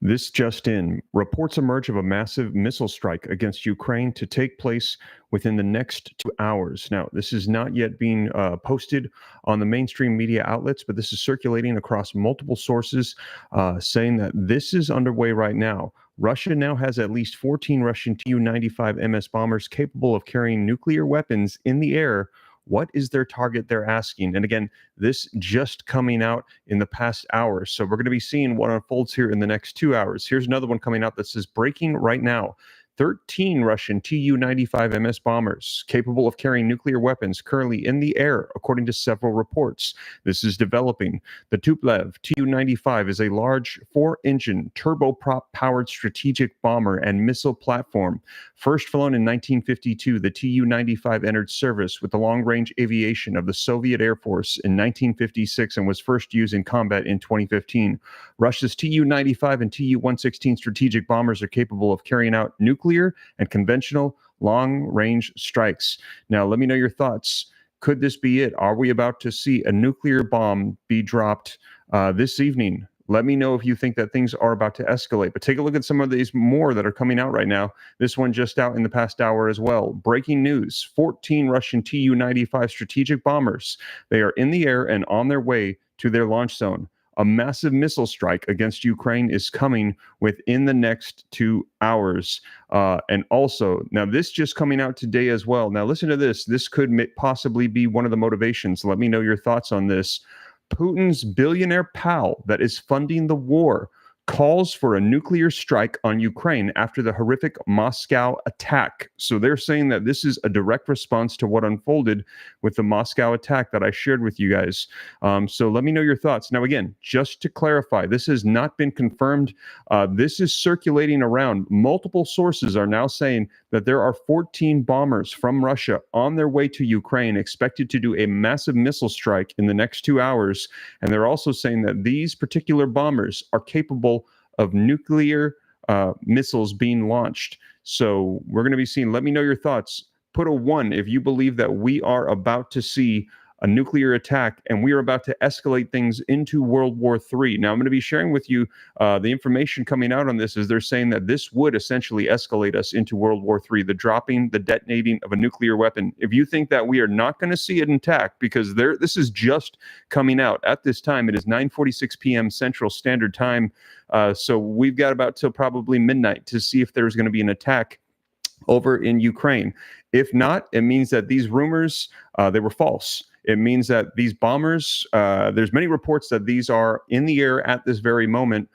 This just in. Reports emerge of a massive missile strike against Ukraine to take place within the next 2 hours. Now, this is not yet being posted on the mainstream media outlets, but this is circulating across multiple sources saying that this is underway right now. Russia now has at least 14 Russian Tu-95MS bombers capable of carrying nuclear weapons in the air. What is their target, they're asking? And again, this just coming out in the past hour. So we're going to be seeing what unfolds here in the next 2 hours. Here's another one coming out that says breaking right now. 13 Russian Tu-95MS bombers capable of carrying nuclear weapons currently in the air, according to several reports. This is developing. The Tupolev Tu-95 is a large 4-engine turboprop-powered strategic bomber and missile platform. First flown in 1952, the Tu-95 entered service with the long-range aviation of the Soviet Air Force in 1956 and was first used in combat in 2015. Russia's Tu-95 and Tu-116 strategic bombers are capable of carrying out nuclear and conventional long-range strikes. Now, let me know your thoughts. Could this be it? Are we about to see a nuclear bomb be dropped this evening? Let me know if you think that things are about to escalate. But take a look at some of these more that are coming out right now. This one just out in the past hour as well. Breaking news: 14 Russian Tu-95 strategic bombers. They are in the air and on their way to their launch zone. A massive missile strike against Ukraine is coming within the next 2 hours. And also, now this just coming out today as well. Now listen to this. This could possibly be one of the motivations. Let me know your thoughts on this. Putin's billionaire pal that is funding the war calls for a nuclear strike on Ukraine after the horrific Moscow attack. So they're saying that this is a direct response to what unfolded with the Moscow attack that I shared with you guys. So let me know your thoughts. Now, again, just to clarify, this has not been confirmed. This is circulating around. Multiple sources are now saying that there are 14 bombers from Russia on their way to Ukraine, expected to do a massive missile strike in the next 2 hours. And they're also saying that these particular bombers are capable of nuclear missiles being launched. So we're going to be seeing, let me know your thoughts. Put a 1 if you believe that we are about to see a nuclear attack and we are about to escalate things into World War III. Now, I'm going to be sharing with you the information coming out on this is they're saying that this would essentially escalate us into World War III, the dropping, the detonating of a nuclear weapon. If you think that we are not going to see it intact, because this is just coming out at this time, it is 9:46 p.m. Central Standard Time. So we've got about till probably midnight to see if there's going to be an attack over in Ukraine. If not, it means that these rumors, they were false. It means that these bombers, there's many reports that these are in the air at this very moment.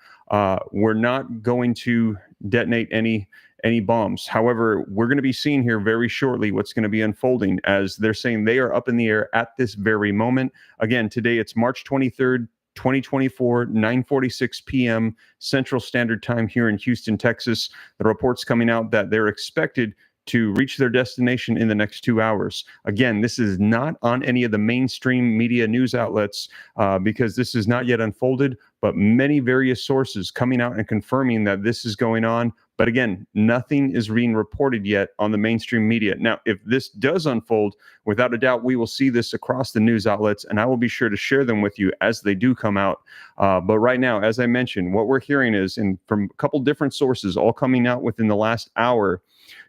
We're not going to detonate any bombs. However, we're going to be seeing here very shortly what's going to be unfolding, as they're saying they are up in the air at this very moment. Again, today it's March 23rd, 2024, 9:46 p.m. Central Standard Time here in Houston, Texas. The report's coming out that they're expected to reach their destination in the next 2 hours. Again, this is not on any of the mainstream media news outlets because this is not yet unfolded, but many various sources coming out and confirming that this is going on. But again, nothing is being reported yet on the mainstream media. Now, if this does unfold, without a doubt, we will see this across the news outlets, and I will be sure to share them with you as they do come out. But right now, as I mentioned, what we're hearing is from a couple different sources, all coming out within the last hour.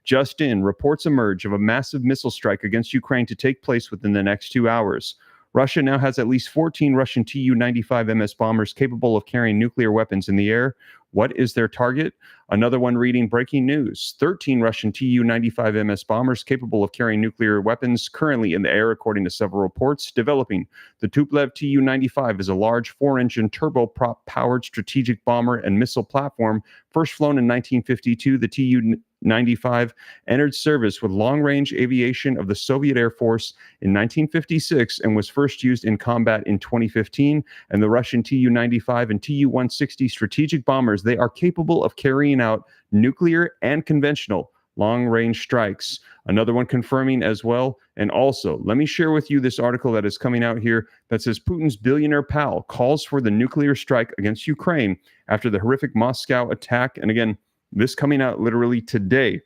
Just in, reports emerge of a massive missile strike against Ukraine to take place within the next 2 hours. Russia now has at least 14 Russian Tu-95MS bombers capable of carrying nuclear weapons in the air. What is their target? Another one reading breaking news: 13 Russian Tu-95MS bombers capable of carrying nuclear weapons currently in the air, according to several reports. Developing. The Tupolev Tu-95 is a large 4-engine turboprop-powered strategic bomber and missile platform. First flown in 1952, the Tu-95 entered service with long-range aviation of the Soviet Air Force in 1956 and was first used in combat in 2015. And the Russian Tu-95 and Tu-160 strategic bombers, they are capable of carrying out nuclear and conventional long-range strikes. Another one confirming as well. And also, let me share with you this article that is coming out here that says Putin's billionaire pal calls for the nuclear strike against Ukraine after the horrific Moscow attack. And again, this coming out literally today.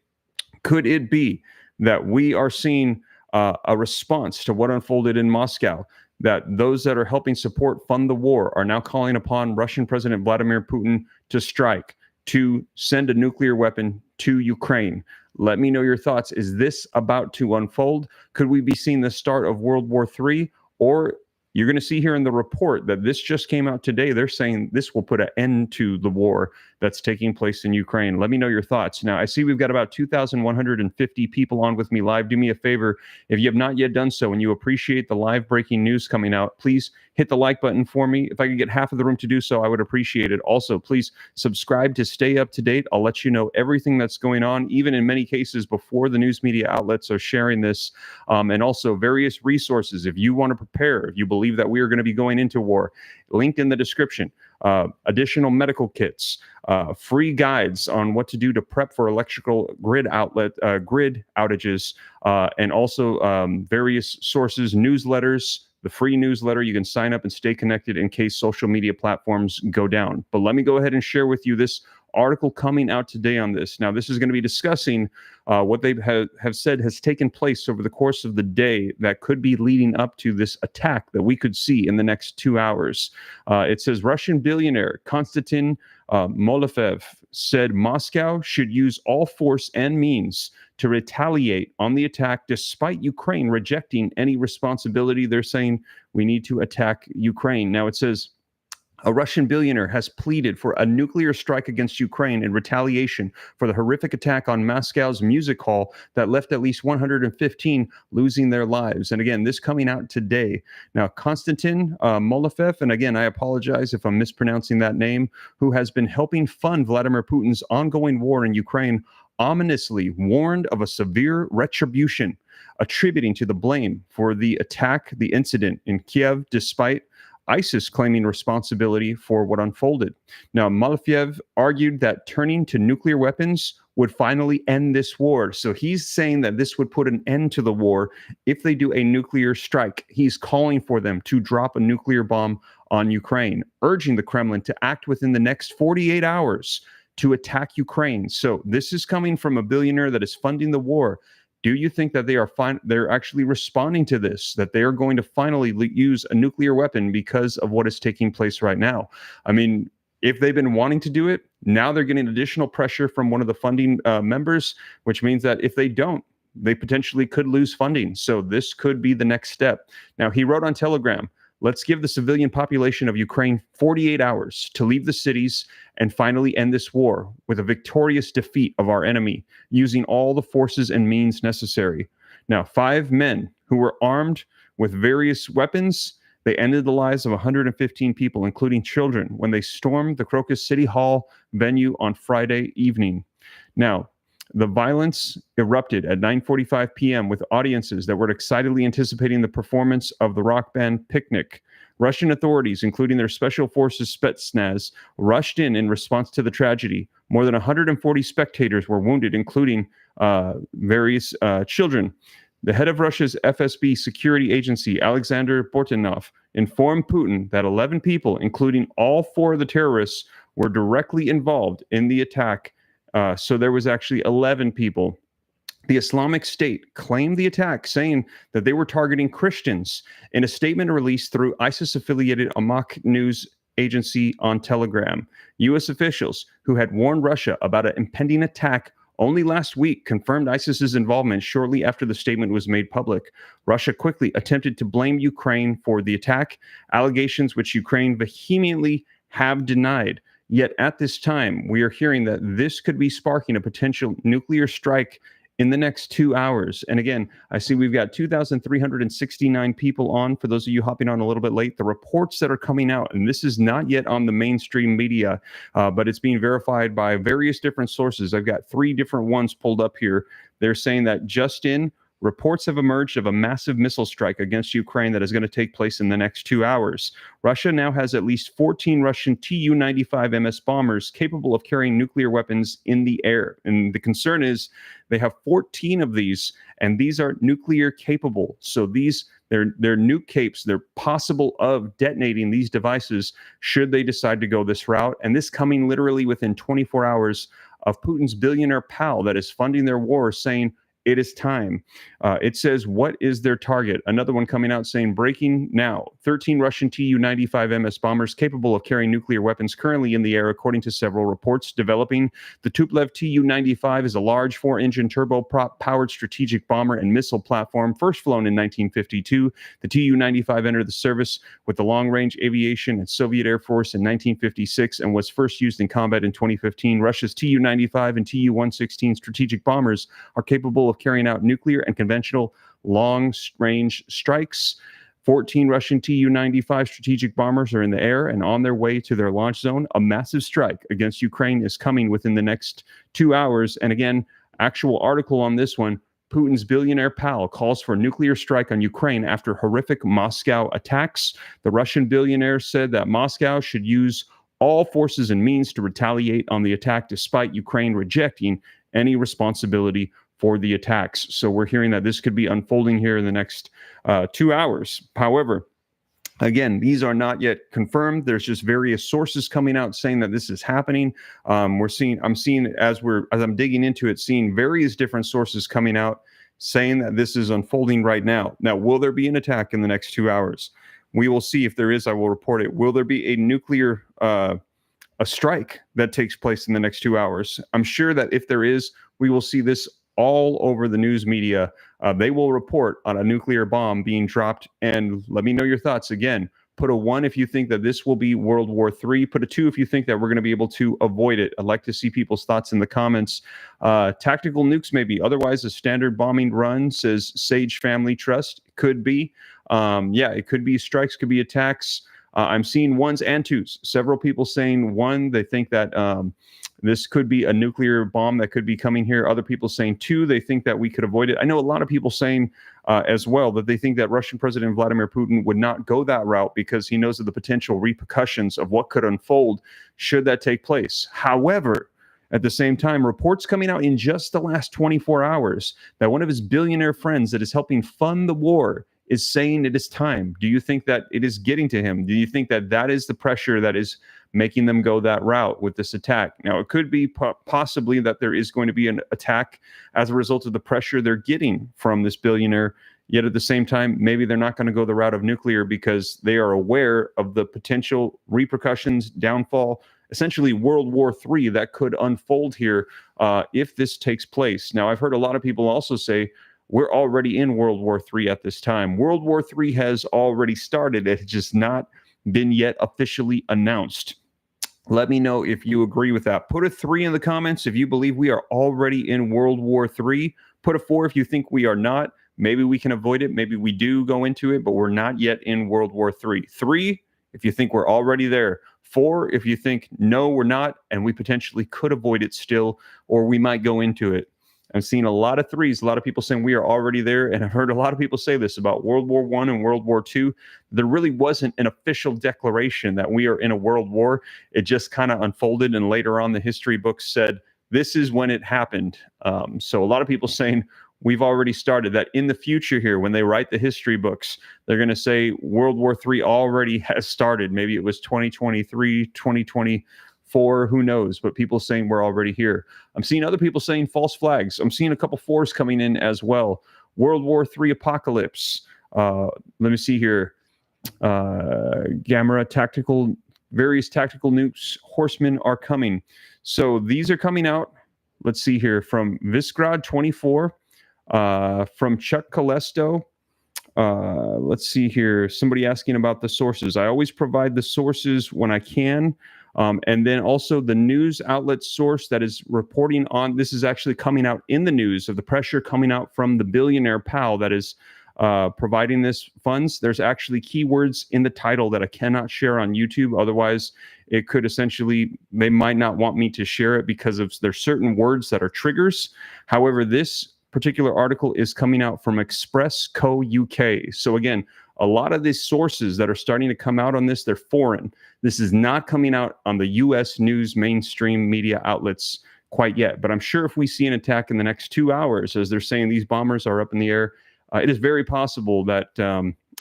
Could it be that we are seeing a response to what unfolded in Moscow, that those that are helping fund the war are now calling upon Russian President Vladimir Putin to strike? to send a nuclear weapon to Ukraine. Let me know your thoughts. Is this about to unfold? Could we be seeing the start of World War III? Or you're going to see here in the report that this just came out today. They're saying this will put an end to the war that's taking place in Ukraine. Let me know your thoughts. Now, I see we've got about 2,150 people on with me live. Do me a favor, if you have not yet done so and you appreciate the live breaking news coming out, please hit the like button for me. If I could get half of the room to do so, I would appreciate it. Also, please subscribe to stay up to date. I'll let you know everything that's going on, even in many cases before the news media outlets are sharing this, and also various resources. If you want to prepare, if you believe that we are going to be going into war, linked in the description. Additional medical kits, free guides on what to do to prep for electrical grid outages, and also various sources, newsletters. The free newsletter, you can sign up and stay connected in case social media platforms go down. But let me go ahead and share with you this article coming out today on this. Now, this is going to be discussing what they have said has taken place over the course of the day that could be leading up to this attack that we could see in the next 2 hours. It says Russian billionaire Konstantin Molefe said Moscow should use all force and means to retaliate on the attack, despite Ukraine rejecting any responsibility. They're saying we need to attack Ukraine. Now it says a Russian billionaire has pleaded for a nuclear strike against Ukraine in retaliation for the horrific attack on Moscow's music hall that left at least 115 losing their lives. And again, this coming out today. Now, Konstantin Molefe, and again, I apologize if I'm mispronouncing that name, who has been helping fund Vladimir Putin's ongoing war in Ukraine, ominously warned of a severe retribution, attributing to the blame for the incident in Kiev, despite ISIS claiming responsibility for what unfolded. Now, Malafiev argued that turning to nuclear weapons would finally end this war. So he's saying that this would put an end to the war if they do a nuclear strike. He's calling for them to drop a nuclear bomb on Ukraine, urging the Kremlin to act within the next 48 hours to attack Ukraine. So this is coming from a billionaire that is funding the war. Do you think that they're actually responding to this, that they are going to finally use a nuclear weapon because of what is taking place right now? I mean, if they've been wanting to do it, now they're getting additional pressure from one of the funding members, which means that if they don't, they potentially could lose funding. So this could be the next step. Now, he wrote on Telegram, let's give the civilian population of Ukraine 48 hours to leave the cities and finally end this war with a victorious defeat of our enemy, using all the forces and means necessary. Now, 5 men who were armed with various weapons, they ended the lives of 115 people, including children, when they stormed the Crocus City Hall venue on Friday evening. Now, the violence erupted at 9:45 p.m. with audiences that were excitedly anticipating the performance of the rock band Picnic. Russian authorities, including their special forces Spetsnaz, rushed in response to the tragedy. More than 140 spectators were wounded, including various children. The head of Russia's FSB security agency, Alexander Bortinov, informed Putin that 11 people, including all 4 of the terrorists, were directly involved in the attack. So there was actually 11 people. The Islamic State claimed the attack, saying that they were targeting Christians. In a statement released through ISIS-affiliated Amaq news agency on Telegram, U.S. officials who had warned Russia about an impending attack only last week confirmed ISIS's involvement shortly after the statement was made public. Russia quickly attempted to blame Ukraine for the attack, allegations which Ukraine vehemently have denied. Yet at this time, we are hearing that this could be sparking a potential nuclear strike in the next 2 hours. And again, I see we've got 2,369 people on. For those of you hopping on a little bit late, the reports that are coming out, and this is not yet on the mainstream media, but it's being verified by various different sources. I've got 3 different ones pulled up here. They're saying that just in, reports have emerged of a massive missile strike against Ukraine that is going to take place in the next 2 hours. Russia now has at least 14 Russian TU-95MS bombers capable of carrying nuclear weapons in the air. And the concern is they have 14 of these, and these are nuclear capable. So they're nuke capes. They're possible of detonating these devices should they decide to go this route. And this coming literally within 24 hours of Putin's billionaire pal that is funding their war saying, it is time. It says, what is their target? Another one coming out saying, breaking now. 13 Russian Tu-95MS bombers capable of carrying nuclear weapons currently in the air, according to several reports. Developing the Tupolev Tu-95 is a large 4-engine turboprop-powered strategic bomber and missile platform, first flown in 1952. The Tu-95 entered the service with the long-range aviation and Soviet Air Force in 1956 and was first used in combat in 2015. Russia's Tu-95 and Tu-116 strategic bombers are capable of carrying out nuclear and conventional long-range strikes. 14 Russian Tu-95 strategic bombers are in the air and on their way to their launch zone. A massive strike against Ukraine is coming within the next 2 hours. And again, actual article on this one, Putin's billionaire pal calls for a nuclear strike on Ukraine after horrific Moscow attacks. The Russian billionaire said that Moscow should use all forces and means to retaliate on the attack, despite Ukraine rejecting any responsibility for the attacks. So we're hearing that this could be unfolding here in the next 2 hours. However, again, these are not yet confirmed. There's just various sources coming out saying that this is happening. I'm seeing as I'm digging into it, seeing various different sources coming out saying that this is unfolding right now. Now, will there be an attack in the next 2 hours? We will see. If there is, I will report it. Will there be a nuclear a strike that takes place in the next 2 hours? I'm sure that if there is, we will see this all over the news media. They will report on a nuclear bomb being dropped. And let me know your thoughts. Again, put a 1 if you think that this will be World War III. Put a 2 if you think that we're going to be able to avoid it. I'd like to see people's thoughts in the comments. Tactical nukes, maybe. Otherwise, a standard bombing run, says Sage Family Trust. Could be. It could be strikes, could be attacks. I'm seeing 1s and 2s. Several people saying 1, they think that this could be a nuclear bomb that could be coming here. Other people saying 2, they think that we could avoid it. I know a lot of people saying as well that they think that Russian President Vladimir Putin would not go that route because he knows of the potential repercussions of what could unfold should that take place. However, at the same time, reports coming out in just the last 24 hours that one of his billionaire friends that is helping fund the war is saying it is time. Do you think that it is getting to him? Do you think that that is the pressure that is making them go that route with this attack? Now, it could be possibly that there is going to be an attack as a result of the pressure they're getting from this billionaire. Yet at the same time, maybe they're not going to go the route of nuclear because they are aware of the potential repercussions, downfall, essentially World War III that could unfold here if this takes place. Now, I've heard a lot of people also say, we're already in World War III at this time. World War III has already started. It has just not been yet officially announced. Let me know if you agree with that. Put a 3 in the comments if you believe we are already in World War III. Put a 4 if you think we are not. Maybe we can avoid it. Maybe we do go into it, but we're not yet in World War III. 3 if you think we're already there. 4 if you think, no, we're not, and we potentially could avoid it still, or we might go into it. I've seen a lot of 3s, a lot of people saying we are already there. And I've heard a lot of people say this about World War I and World War II. There really wasn't an official declaration that we are in a world war. It just kind of unfolded. And later on, the history books said, this is when it happened. So a lot of people saying we've already started, that in the future here, when they write the history books, they're going to say World War III already has started. Maybe it was 2023, 2024, who knows, but people saying we're already here. I'm seeing other people saying false flags. I'm seeing a couple 4s coming in as well. World War III apocalypse. Let me see here. Gamera tactical, various tactical nukes, horsemen are coming. So these are coming out. Let's see here from Visgrad 24, from Chuck Calesto. Let's see here. Somebody asking about the sources. I always provide the sources when I can. And then also the news outlet source that is reporting on this is actually coming out in the news of the pressure coming out from the billionaire pal that is providing this funds. There's actually keywords in the title that I cannot share on YouTube. Otherwise, it could essentially, they might not want me to share it because of there's certain words that are triggers. However, this particular article is coming out from Express Co. UK. So again, a lot of these sources that are starting to come out on this, they're foreign. This is not coming out on the U.S. news mainstream media outlets quite yet. But I'm sure if we see an attack in the next 2 hours, as they're saying these bombers are up in the air, it is very possible that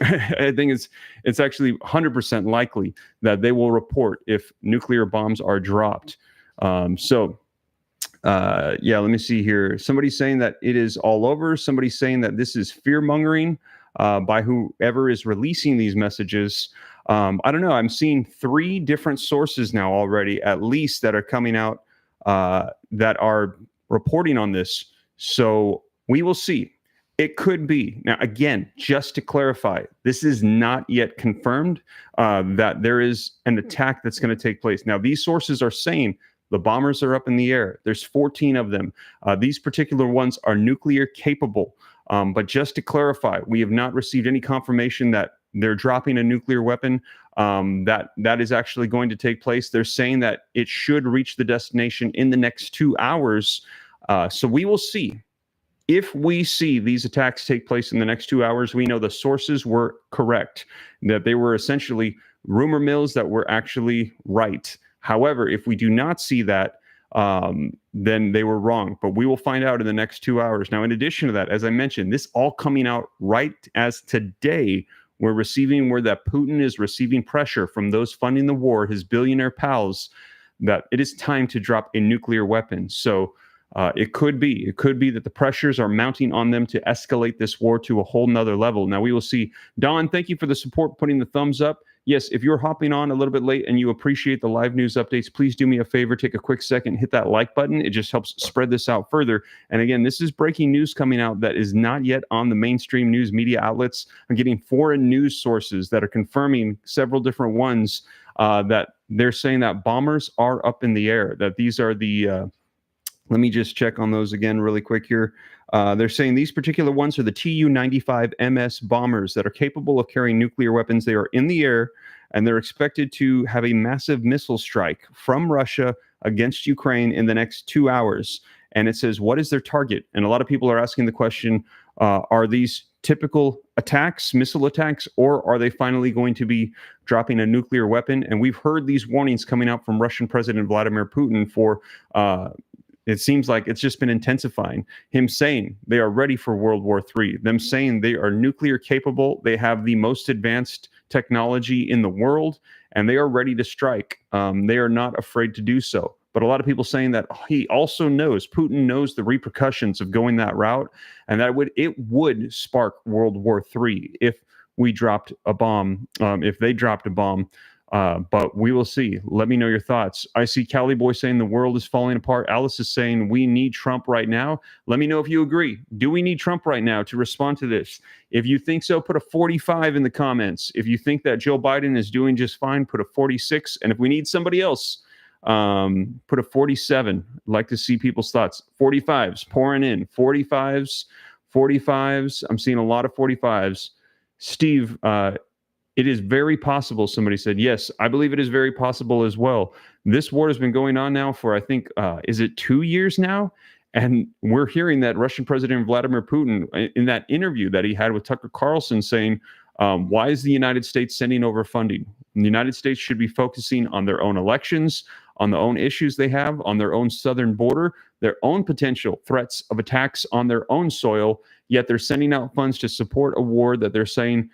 I think it's actually 100% likely that they will report if nuclear bombs are dropped. So Yeah, let me see here. Somebody's saying that it is all over. Somebody's saying that this is fear mongering by whoever is releasing these messages. I don't know. I'm seeing 3 different sources now already, at least, that are coming out that are reporting on this. So we will see. It could be. Now, again, just to clarify, this is not yet confirmed that there is an attack that's going to take place. Now, these sources are saying the bombers are up in the air. There's 14 of them. These particular ones are nuclear capable. But just to clarify, we have not received any confirmation that they're dropping a nuclear weapon. That is actually going to take place. They're saying that it should reach the destination in the next 2 hours. So we will see. If we see these attacks take place in the next 2 hours, we know the sources were correct, that they were essentially rumor mills that were actually right. However, if we do not see that, then they were wrong. But we will find out in the next 2 hours. Now, in addition to that, as I mentioned, this all coming out right as today, we're receiving where that Putin is receiving pressure from those funding the war, his billionaire pals, that it is time to drop a nuclear weapon. So it could be that the pressures are mounting on them to escalate this war to a whole nother level. Now we will see. Don, thank you for the support, putting the thumbs up. Yes, if you're hopping on a little bit late and you appreciate the live news updates, please do me a favor, take a quick second, hit that like button. It just helps spread this out further. And again, this is breaking news coming out that is not yet on the mainstream news media outlets. I'm getting foreign news sources that are confirming, several different ones, that they're saying that bombers are up in the air, that these are the let me just check on those again really quick here. They're saying these particular ones are the TU-95MS bombers that are capable of carrying nuclear weapons. They are in the air, and they're expected to have a massive missile strike from Russia against Ukraine in the next 2 hours. And it says, what is their target? And a lot of people are asking the question, are these typical attacks, missile attacks, or are they finally going to be dropping a nuclear weapon? And we've heard these warnings coming out from Russian President Vladimir Putin for it seems like it's just been intensifying. Him saying they are ready for World War III, them saying they are nuclear capable, they have the most advanced technology in the world, and they are ready to strike. They are not afraid to do so. But a lot of people saying that he also knows, Putin knows the repercussions of going that route, and that it would spark World War III if we dropped a bomb, if they dropped a bomb. But we will see. Let me know your thoughts. I see Cali Boy saying the world is falling apart. Alice is saying we need Trump right now. Let me know if you agree. Do we need Trump right now to respond to this? If you think so, put a 45 in the comments. If you think that Joe Biden is doing just fine, put a 46. And if we need somebody else, put a 47. I'd like to see people's thoughts. 45s pouring in. 45s. I'm seeing a lot of 45s. Steve, it is very possible, somebody said. Yes, I believe it is very possible as well. This war has been going on now for, I think, is it 2 years now? And we're hearing that Russian President Vladimir Putin, in that interview that he had with Tucker Carlson, saying, why is the United States sending over funding? The United States should be focusing on their own elections, on the own issues they have, on their own southern border, their own potential threats of attacks on their own soil, yet they're sending out funds to support a war that they're saying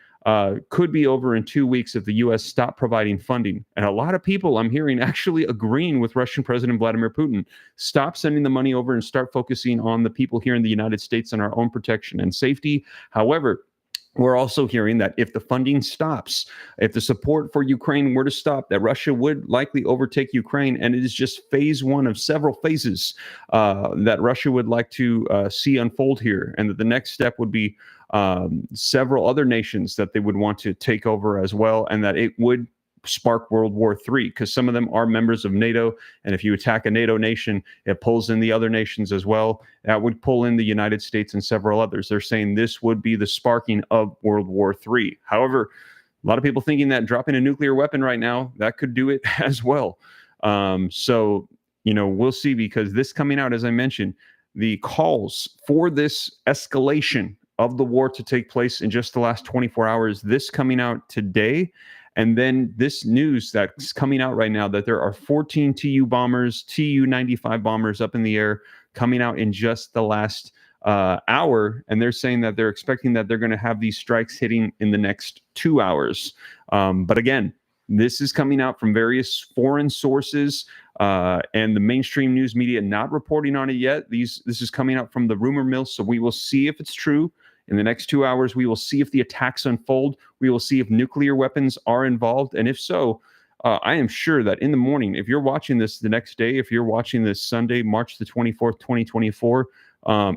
could be over in 2 weeks if the U.S. stopped providing funding. And a lot of people I'm hearing actually agreeing with Russian President Vladimir Putin. Stop sending the money over and start focusing on the people here in the United States and our own protection and safety. However, we're also hearing that if the funding stops, if the support for Ukraine were to stop, that Russia would likely overtake Ukraine. And it is just phase one of several phases that Russia would like to see unfold here. And that the next step would be several other nations that they would want to take over as well. And that it would spark World War III, because some of them are members of NATO. And if you attack a NATO nation, it pulls in the other nations as well. That would pull in the United States and several others. They're saying this would be the sparking of World War III. However, a lot of people thinking that dropping a nuclear weapon right now, that could do it as well. So, we'll see, because this coming out, as I mentioned, the calls for this escalation of the war to take place in just the last 24 hours, this coming out today. And then this news that's coming out right now that there are 14 TU-95 bombers up in the air coming out in just the last hour. And they're saying that they're expecting that they're going to have these strikes hitting in the next 2 hours. But again, This is coming out from various foreign sources and the mainstream news media not reporting on it yet. This is coming out from the rumor mill, so we will see if it's true. In the next 2 hours, we will see if the attacks unfold. We will see if nuclear weapons are involved. And if so, I am sure that in the morning, if you're watching this the next day, if you're watching this Sunday, March the 24th, 2024,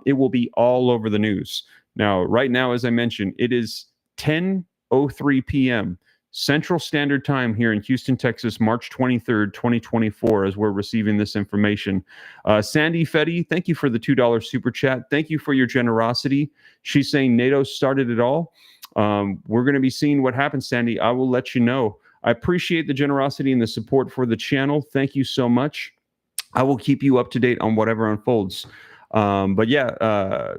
it will be all over the news. Now, right now, as I mentioned, it is 10:03 p.m. Central Standard Time here in Houston, Texas, March 23rd, 2024, as we're receiving this information. Sandy Fetty, thank you for the $2 super chat. Thank you for your generosity. She's saying NATO started it all. We're going to be seeing what happens, Sandy. I will let you know. I appreciate the generosity and the support for the channel. Thank you so much. I will keep you up to date on whatever unfolds. But yeah,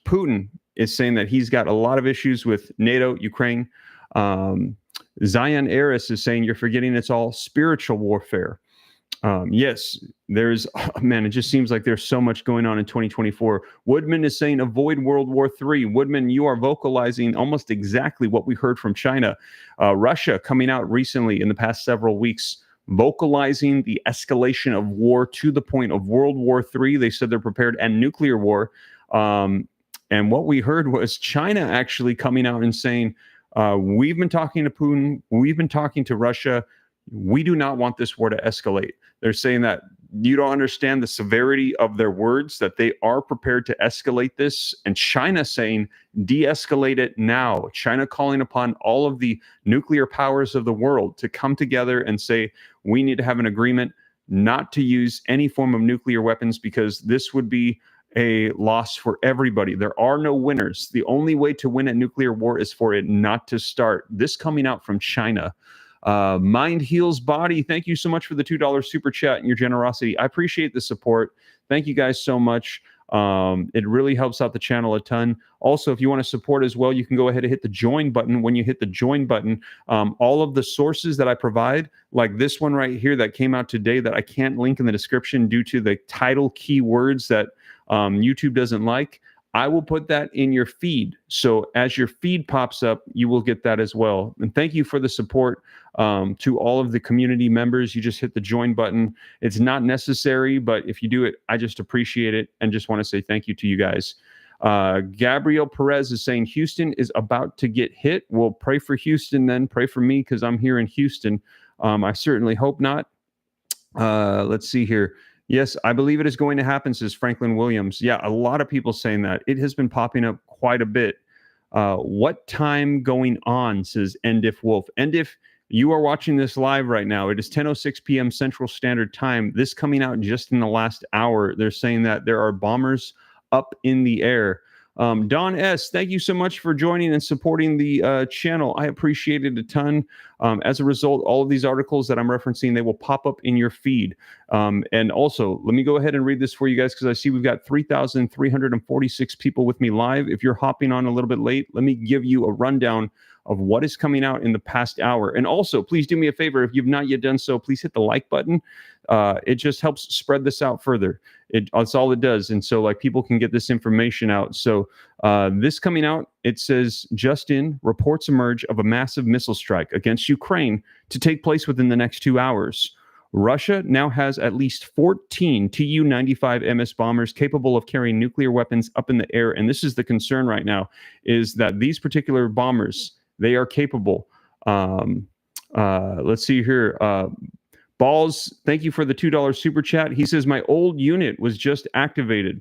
Putin is saying that he's got a lot of issues with NATO, Ukraine. Zion Eris is saying you're forgetting it's all spiritual warfare. Yes, there's, man, it just seems like there's so much going on in 2024. Woodman is saying avoid World War III. Woodman, you are vocalizing almost exactly what we heard from China. Russia coming out recently in the past several weeks, vocalizing the escalation of war to the point of World War III. They said they're prepared and nuclear war. And what we heard was China actually coming out and saying, we've been talking to Putin, we've been talking to Russia. We do not want this war to escalate. They're saying that you don't understand the severity of their words, that they are prepared to escalate this. And China saying, de-escalate it now. China calling upon all of the nuclear powers of the world to come together and say, we need to have an agreement not to use any form of nuclear weapons because this would be a loss for everybody. There are no winners. The only way to win a nuclear war is for it not to start. This coming out from China. Mind Heals Body, thank you so much for the $2 super chat and your generosity. I appreciate the support. Thank you guys so much. It really helps out the channel a ton. Also, if you want to support as well, you can go ahead and hit the join button. When you hit the join button, all of the sources that I provide, like this one right here that came out today that I can't link in the description due to the title keywords that YouTube doesn't like, I will put that in your feed. So as your feed pops up, you will get that as well. And thank you for the support to all of the community members. You just hit the join button. It's not necessary, but if you do it, I just appreciate it and just want to say thank you to you guys. Gabriel Perez is saying Houston is about to get hit. Well, pray for Houston then. Pray for me because I'm here in Houston. I certainly hope not. Let's see here. Yes, I believe it is going to happen, says Franklin Williams. Yeah, a lot of people saying that. It has been popping up quite a bit. What time going on, says Endif Wolf. Endif, you are watching this live right now. It is 10:06 p.m. Central Standard Time. This coming out just in the last hour. They're saying that there are bombers up in the air. Don S., thank you so much for joining and supporting the channel. I appreciate it a ton. As a result, all of these articles that I'm referencing, they will pop up in your feed. And also, let me go ahead and read this for you guys because I see we've got 3,346 people with me live. If you're hopping on a little bit late, let me give you a rundown of what is coming out in the past hour. And also, please do me a favor. If you've not yet done so, please hit the like button. It just helps spread this out further. That's all it does. And so like people can get this information out. So this coming out, it says, just in, reports emerge of a massive missile strike against Ukraine to take place within the next 2 hours. Russia now has at least 14 Tu-95MS bombers capable of carrying nuclear weapons up in the air. And this is the concern right now, is that these particular bombers, they are capable. Let's see here. Balls, thank you for the $2 super chat. He says, my old unit was just activated.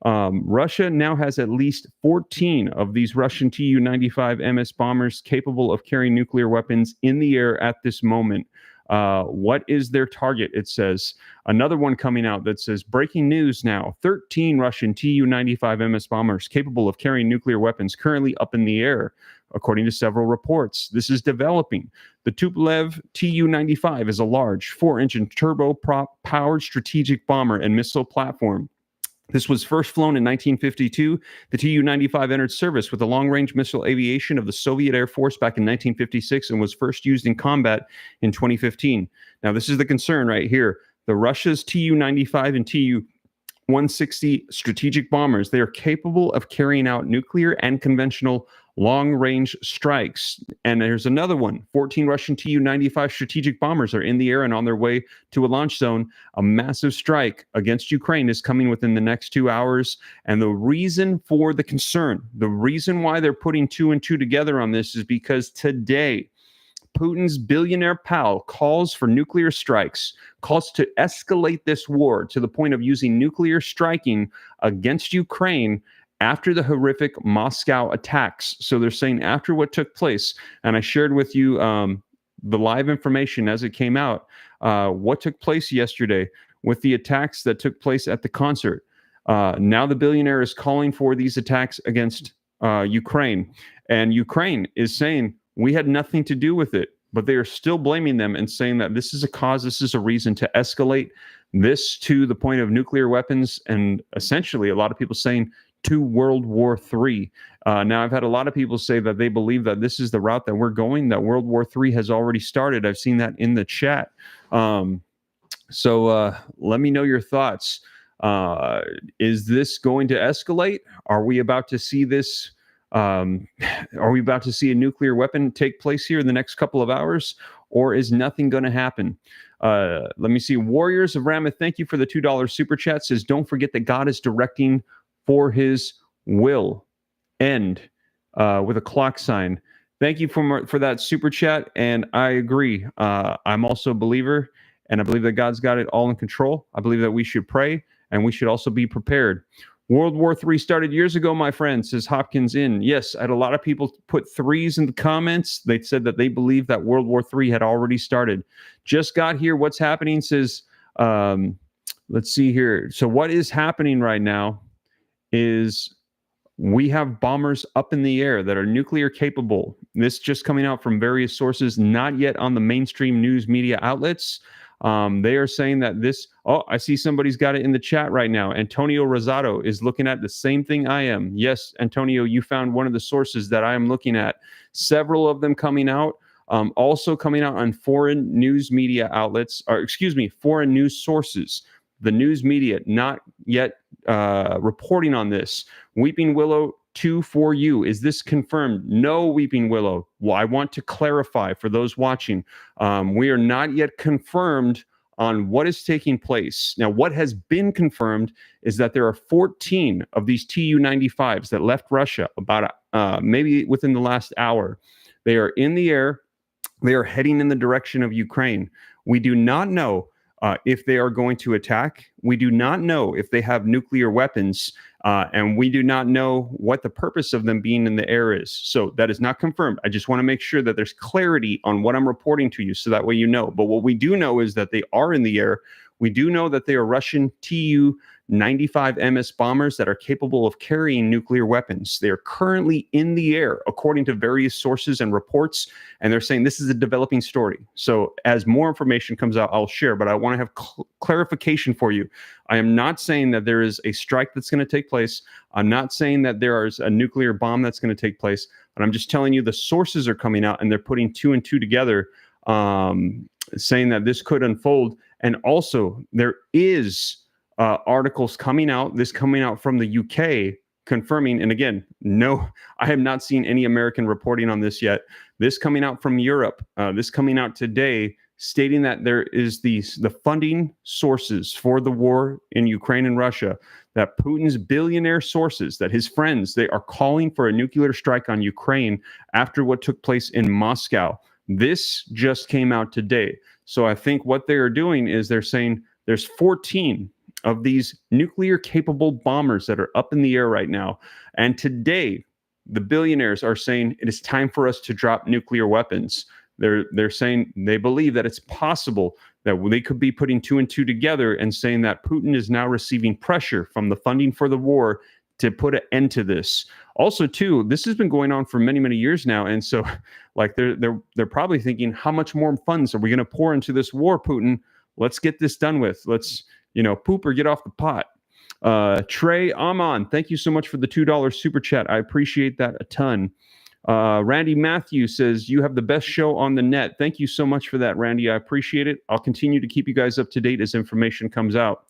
Russia now has at least 14 of these Russian Tu-95MS bombers capable of carrying nuclear weapons in the air at this moment. What is their target? It says. Another one coming out that says, breaking news now, 13 Russian Tu-95MS bombers capable of carrying nuclear weapons currently up in the air, according to several reports. This is developing. The Tupolev Tu-95 is a large 4-engine turboprop-powered strategic bomber and missile platform. This was first flown in 1952. The Tu-95 entered service with the long-range missile aviation of the Soviet Air Force back in 1956 and was first used in combat in 2015. Now, this is the concern right here. The Russia's Tu-95 and Tu-160 strategic bombers, they are capable of carrying out nuclear and conventional long-range strikes. And there's another one. 14 Russian Tu-95 strategic bombers are in the air and on their way to a launch zone. A massive strike against Ukraine is coming within the next 2 hours. And the reason for the concern, the reason why they're putting two and two together on this is because today, Putin's billionaire pal calls for nuclear strikes, calls to escalate this war to the point of using nuclear striking against Ukraine after the horrific Moscow attacks. So they're saying after what took place, and I shared with you the live information as it came out, what took place yesterday with the attacks that took place at the concert. Now the billionaire is calling for these attacks against Ukraine, and Ukraine is saying, we had nothing to do with it, but they are still blaming them and saying that this is a cause, this is a reason to escalate this to the point of nuclear weapons, and essentially a lot of people saying to World War III. Now, I've had a lot of people say that they believe that this is the route that we're going, that World War III has already started. I've seen that in the chat. So let me know your thoughts. Is this going to escalate? Are we about to see this? Are we about to see a nuclear weapon take place here in the next couple of hours, or is nothing going to happen? Let me see. Warriors of Ramath, thank you for the $2 super chat. Says, don't forget that God is directing for his will. End with a clock sign. Thank you for that super chat. And I agree. I'm also a believer, and I believe that God's got it all in control. I believe that we should pray, and we should also be prepared. World War III started years ago, my friend, says Hopkins in. Yes, I had a lot of people put threes in the comments. They said that they believe that World War III had already started. Just got here. What's happening? Says, let's see here. So what is happening right now is we have bombers up in the air that are nuclear capable. This just coming out from various sources, not yet on the mainstream news media outlets. They are saying that this, I see somebody's got it in the chat right now. Antonio Rosado is looking at the same thing I am. Yes, Antonio, you found one of the sources that I am looking at. Several of them coming out, also coming out on foreign news media outlets, or excuse me, foreign news sources. The news media not yet reporting on this. Weeping Willow 2 for you. Is this confirmed? No, Weeping Willow. Well, I want to clarify for those watching. We are not yet confirmed on what is taking place. Now, what has been confirmed is that there are 14 of these Tu-95s that left Russia about maybe within the last hour. They are in the air. They are heading in the direction of Ukraine. We do not know if they are going to attack. We do not know if they have nuclear weapons, and we do not know what the purpose of them being in the air is. So that is not confirmed. I just want to make sure that there's clarity on what I'm reporting to you, so that way you know. But what we do know is that they are in the air. We do know that they are Russian Tu-95MS bombers that are capable of carrying nuclear weapons. They are currently in the air, according to various sources and reports, and they're saying this is a developing story. So as more information comes out, I'll share, but I want to have clarification for you. I am not saying that there is a strike that's going to take place. I'm not saying that there is a nuclear bomb that's going to take place, but I'm just telling you the sources are coming out, and they're putting two and two together, saying that this could unfold. And also, there is articles coming out from the UK confirming, and again, no, I have not seen any American reporting on this yet. This coming out from Europe, this coming out today, stating that there is the funding sources for the war in Ukraine and Russia, that Putin's billionaire sources, that his friends, they are calling for a nuclear strike on Ukraine after what took place in Moscow. This just came out today. So I think what they are doing is they're saying there's 14 of these nuclear capable bombers that are up in the air right now. And today, the billionaires are saying it is time for us to drop nuclear weapons. They're saying they believe that it's possible that they could be putting two and two together and saying that Putin is now receiving pressure from the funding for the war to put an end to this. Also, too, this has been going on for many, many years now. And so like they're probably thinking, how much more funds are we going to pour into this war, Putin? Let's get this done with. Let's, poop or get off the pot. Trey Amon, thank you so much for the $2 super chat. I appreciate that a ton. Randy Matthews says, you have the best show on the net. Thank you so much for that, Randy. I appreciate it. I'll continue to keep you guys up to date as information comes out.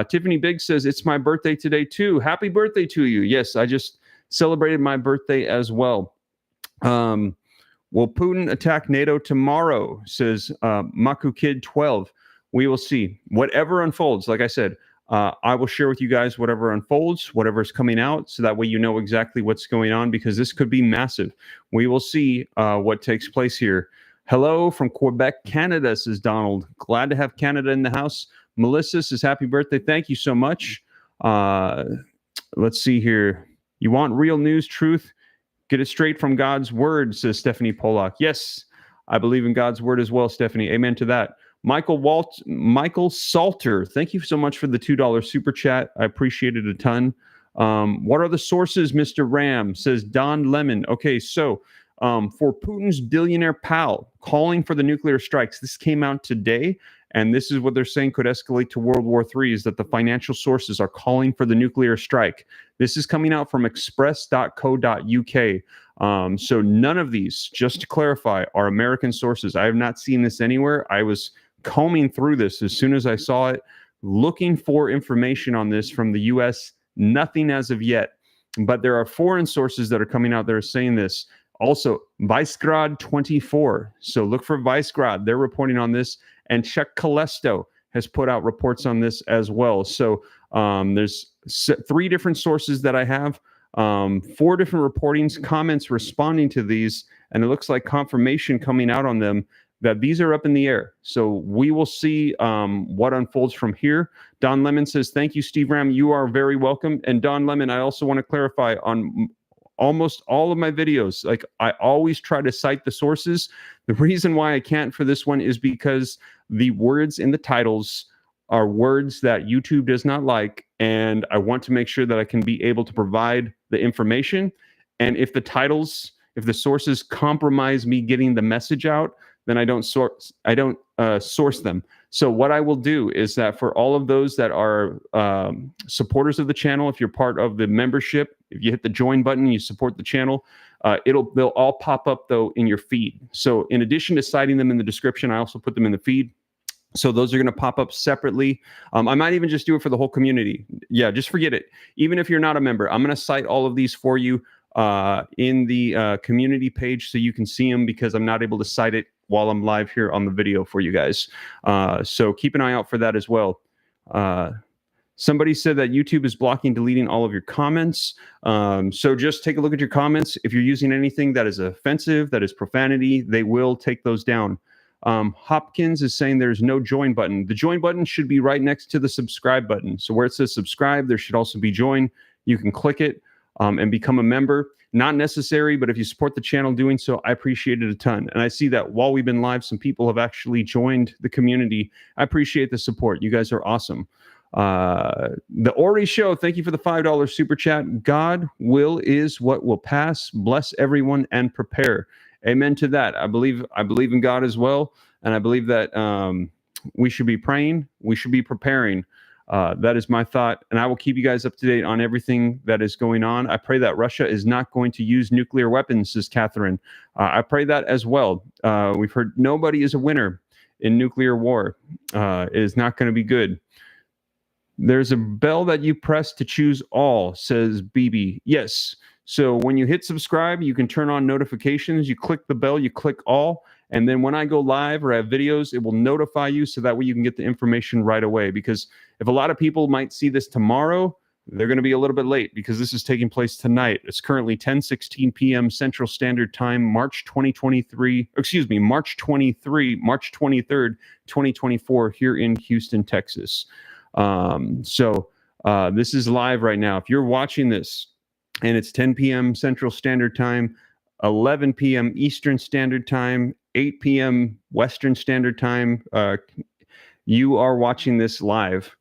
Tiffany Biggs says, it's my birthday today too. Happy birthday to you. Yes, I just celebrated my birthday as well. Um, will Putin attack NATO tomorrow? Says Maku Kid 12. We will see. Whatever unfolds, like I said, I will share with you guys whatever unfolds, whatever's coming out, so that way you know exactly what's going on, because this could be massive. We will see what takes place here. Hello from Quebec, Canada, says Donald. Glad to have Canada in the house. Melissa says happy birthday. Thank you so much. Let's see here. You want real news, truth? Get it straight from God's word, says Stephanie Pollock. Yes, I believe in God's word as well, Stephanie. Amen to that. Michael Salter, thank you so much for the $2 super chat. I appreciate it a ton. What are the sources, Mr. Ram? Says Don Lemon. Okay, so for Putin's billionaire pal calling for the nuclear strikes, this came out today, and this is what they're saying could escalate to World War III, is that the financial sources are calling for the nuclear strike. This is coming out from express.co.uk. So none of these, just to clarify, are American sources. I have not seen this anywhere. I was combing through this as soon as I saw it, looking for information on this from the US. Nothing as of yet. But there are foreign sources that are coming out that are saying this. Also, Vicegrad 24. So look for Vicegrad. They're reporting on this. And Czech Kalesto has put out reports on this as well. So there's 3 different sources that I have, 4 different reportings, comments responding to these, and it looks like confirmation coming out on them that these are up in the air. So we will see what unfolds from here. Don Lemon says, thank you, Steve Ram. You are very welcome. And Don Lemon, I also want to clarify on almost all of my videos, like I always try to cite the sources. The reason why I can't for this one is because the words in the titles are words that YouTube does not like, and I want to make sure that I can be able to provide the information. And if the sources compromise me getting the message out, then I don't source them. So what I will do is that for all of those that are supporters of the channel, if you're part of the membership, if you hit the join button, you support the channel, they'll all pop up though in your feed. So in addition to citing them in the description, I also put them in the feed. So those are going to pop up separately. I might even just do it for the whole community. Yeah, just forget it. Even if you're not a member, I'm going to cite all of these for you in the community page so you can see them, because I'm not able to cite it while I'm live here on the video for you guys. So keep an eye out for that as well. Somebody said that YouTube is blocking, deleting all of your comments. So just take a look at your comments. If you're using anything that is offensive, that is profanity, they will take those down. Hopkins is saying there's no join button. The join button should be right next to the subscribe button. So where it says subscribe, there should also be join. You can click it and become a member. Not necessary, but if you support the channel doing so, I appreciate it a ton. And I see that while we've been live, some people have actually joined the community. I appreciate the support. You guys are awesome. The Ori Show, thank you for the $5 super chat. God will is what will pass. Bless everyone and prepare. Amen to that. I believe in God as well, and I believe that we should be praying. We should be preparing. That is my thought, and I will keep you guys up to date on everything that is going on. I pray that Russia is not going to use nuclear weapons, says Catherine. I pray that as well. We've heard nobody is a winner in nuclear war. It is not going to be good. There's a bell that you press to choose all, says BB. Yes. So when you hit subscribe, you can turn on notifications. You click the bell, you click all, and then when I go live or have videos, it will notify you so that way you can get the information right away. Because if a lot of people might see this tomorrow, they're going to be a little bit late because this is taking place tonight. It's currently 10:16 p.m. Central Standard Time, March 23rd, 2024, here in Houston, Texas. So this is live right now. If you're watching this and it's 10 p.m. Central Standard Time, 11 p.m. Eastern Standard Time, 8 p.m. Western Standard Time, you are watching this live.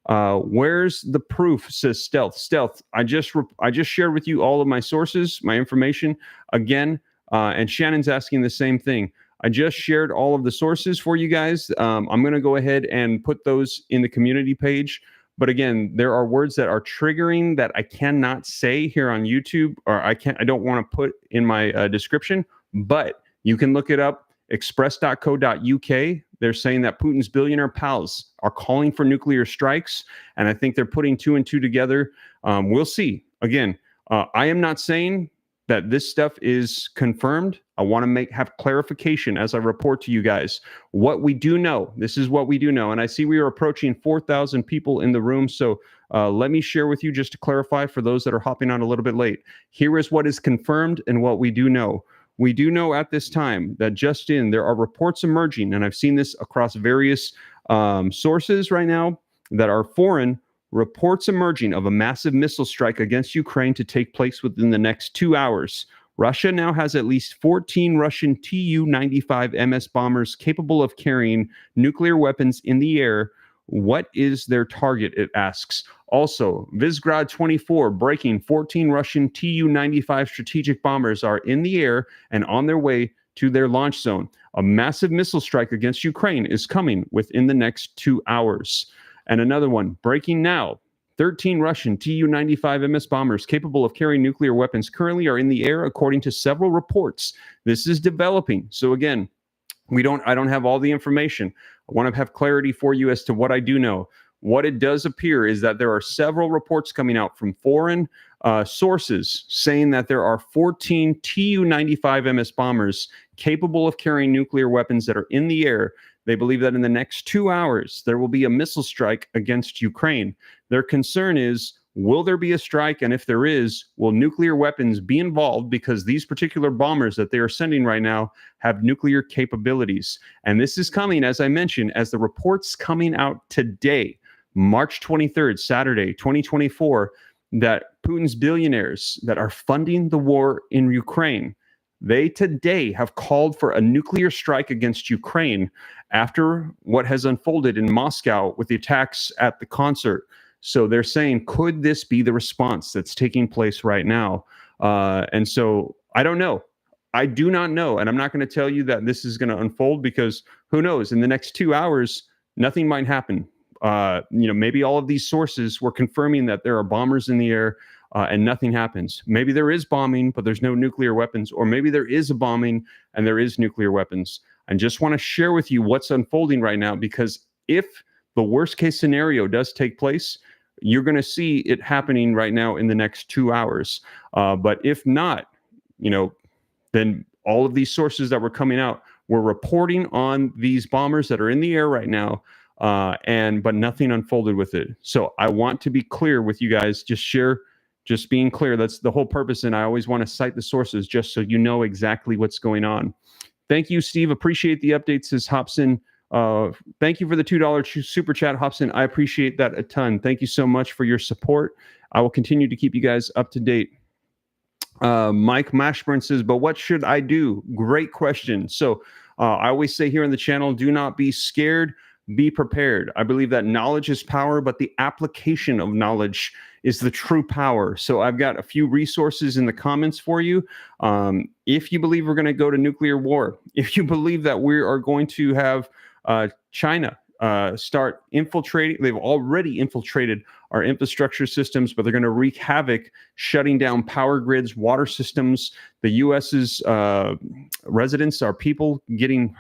Where's the proof, says Stealth. I just shared with you all of my sources, my information again, and Shannon's asking the same thing. I just shared all of the sources for you guys. I'm going to go ahead and put those in the community page. But again, there are words that are triggering that I cannot say here on YouTube, or I don't want to put in my description, but you can look it up. Express.co.uk. They're saying that Putin's billionaire pals are calling for nuclear strikes, and I think they're putting 2 and 2 together. We'll see. Again, I am not saying that this stuff is confirmed. I want to have clarification as I report to you guys what we do know. This is what we do know. And I see we are approaching 4,000 people in the room. So let me share with you just to clarify for those that are hopping on a little bit late. Here is what is confirmed and what we do know. We do know at this time that there are reports emerging, and I've seen this across various sources right now that are foreign, reports emerging of a massive missile strike against Ukraine to take place within the next 2 hours. Russia now has at least 14 Russian Tu-95MS bombers capable of carrying nuclear weapons in the air. What is their target, it asks. Also, Visegrad 24 breaking 14 Russian Tu-95 strategic bombers are in the air and on their way to their launch zone. A massive missile strike against Ukraine is coming within the next 2 hours. And another one, breaking now. 13 Russian Tu-95MS bombers capable of carrying nuclear weapons currently are in the air, according to several reports. This is developing. So again, I don't have all the information. I want to have clarity for you as to what I do know. What it does appear is that there are several reports coming out from foreign sources saying that there are 14 Tu-95MS bombers capable of carrying nuclear weapons that are in the air. They believe that in the next 2 hours, there will be a missile strike against Ukraine. Their concern is, will there be a strike? And if there is, will nuclear weapons be involved? Because these particular bombers that they are sending right now have nuclear capabilities. And this is coming, as I mentioned, as the reports coming out today, March 23rd, Saturday, 2024, that Putin's billionaires that are funding the war in Ukraine, they today have called for a nuclear strike against Ukraine after what has unfolded in Moscow with the attacks at the concert. So they're saying, could this be the response that's taking place right now? And so I don't know. I do not know. And I'm not going to tell you that this is going to unfold, because who knows? In the next 2 hours, nothing might happen. Maybe all of these sources were confirming that there are bombers in the air and nothing happens. Maybe there is bombing, but there's no nuclear weapons. Or maybe there is a bombing and there is nuclear weapons. I just want to share with you what's unfolding right now, because if the worst case scenario does take place, you're going to see it happening right now in the next 2 hours. But if not, then all of these sources that were coming out were reporting on these bombers that are in the air right now, but nothing unfolded with it. So I want to be clear with you guys, just being clear. That's the whole purpose. And I always want to cite the sources just so you know exactly what's going on. Thank you, Steve. Appreciate the updates, says Hobson. Thank you for the $2 super chat, Hobson. I appreciate that a ton. Thank you so much for your support. I will continue to keep you guys up to date. Mike Mashburn says, but what should I do? Great question. So I always say here on the channel, do not be scared, be prepared. I believe that knowledge is power, but the application of knowledge is the true power. So I've got a few resources in the comments for you. If you believe we're going to go to nuclear war, if you believe that we are going to have China start infiltrating, they've already infiltrated our infrastructure systems, but they're going to wreak havoc, shutting down power grids, water systems. The U.S.'s residents, our people, getting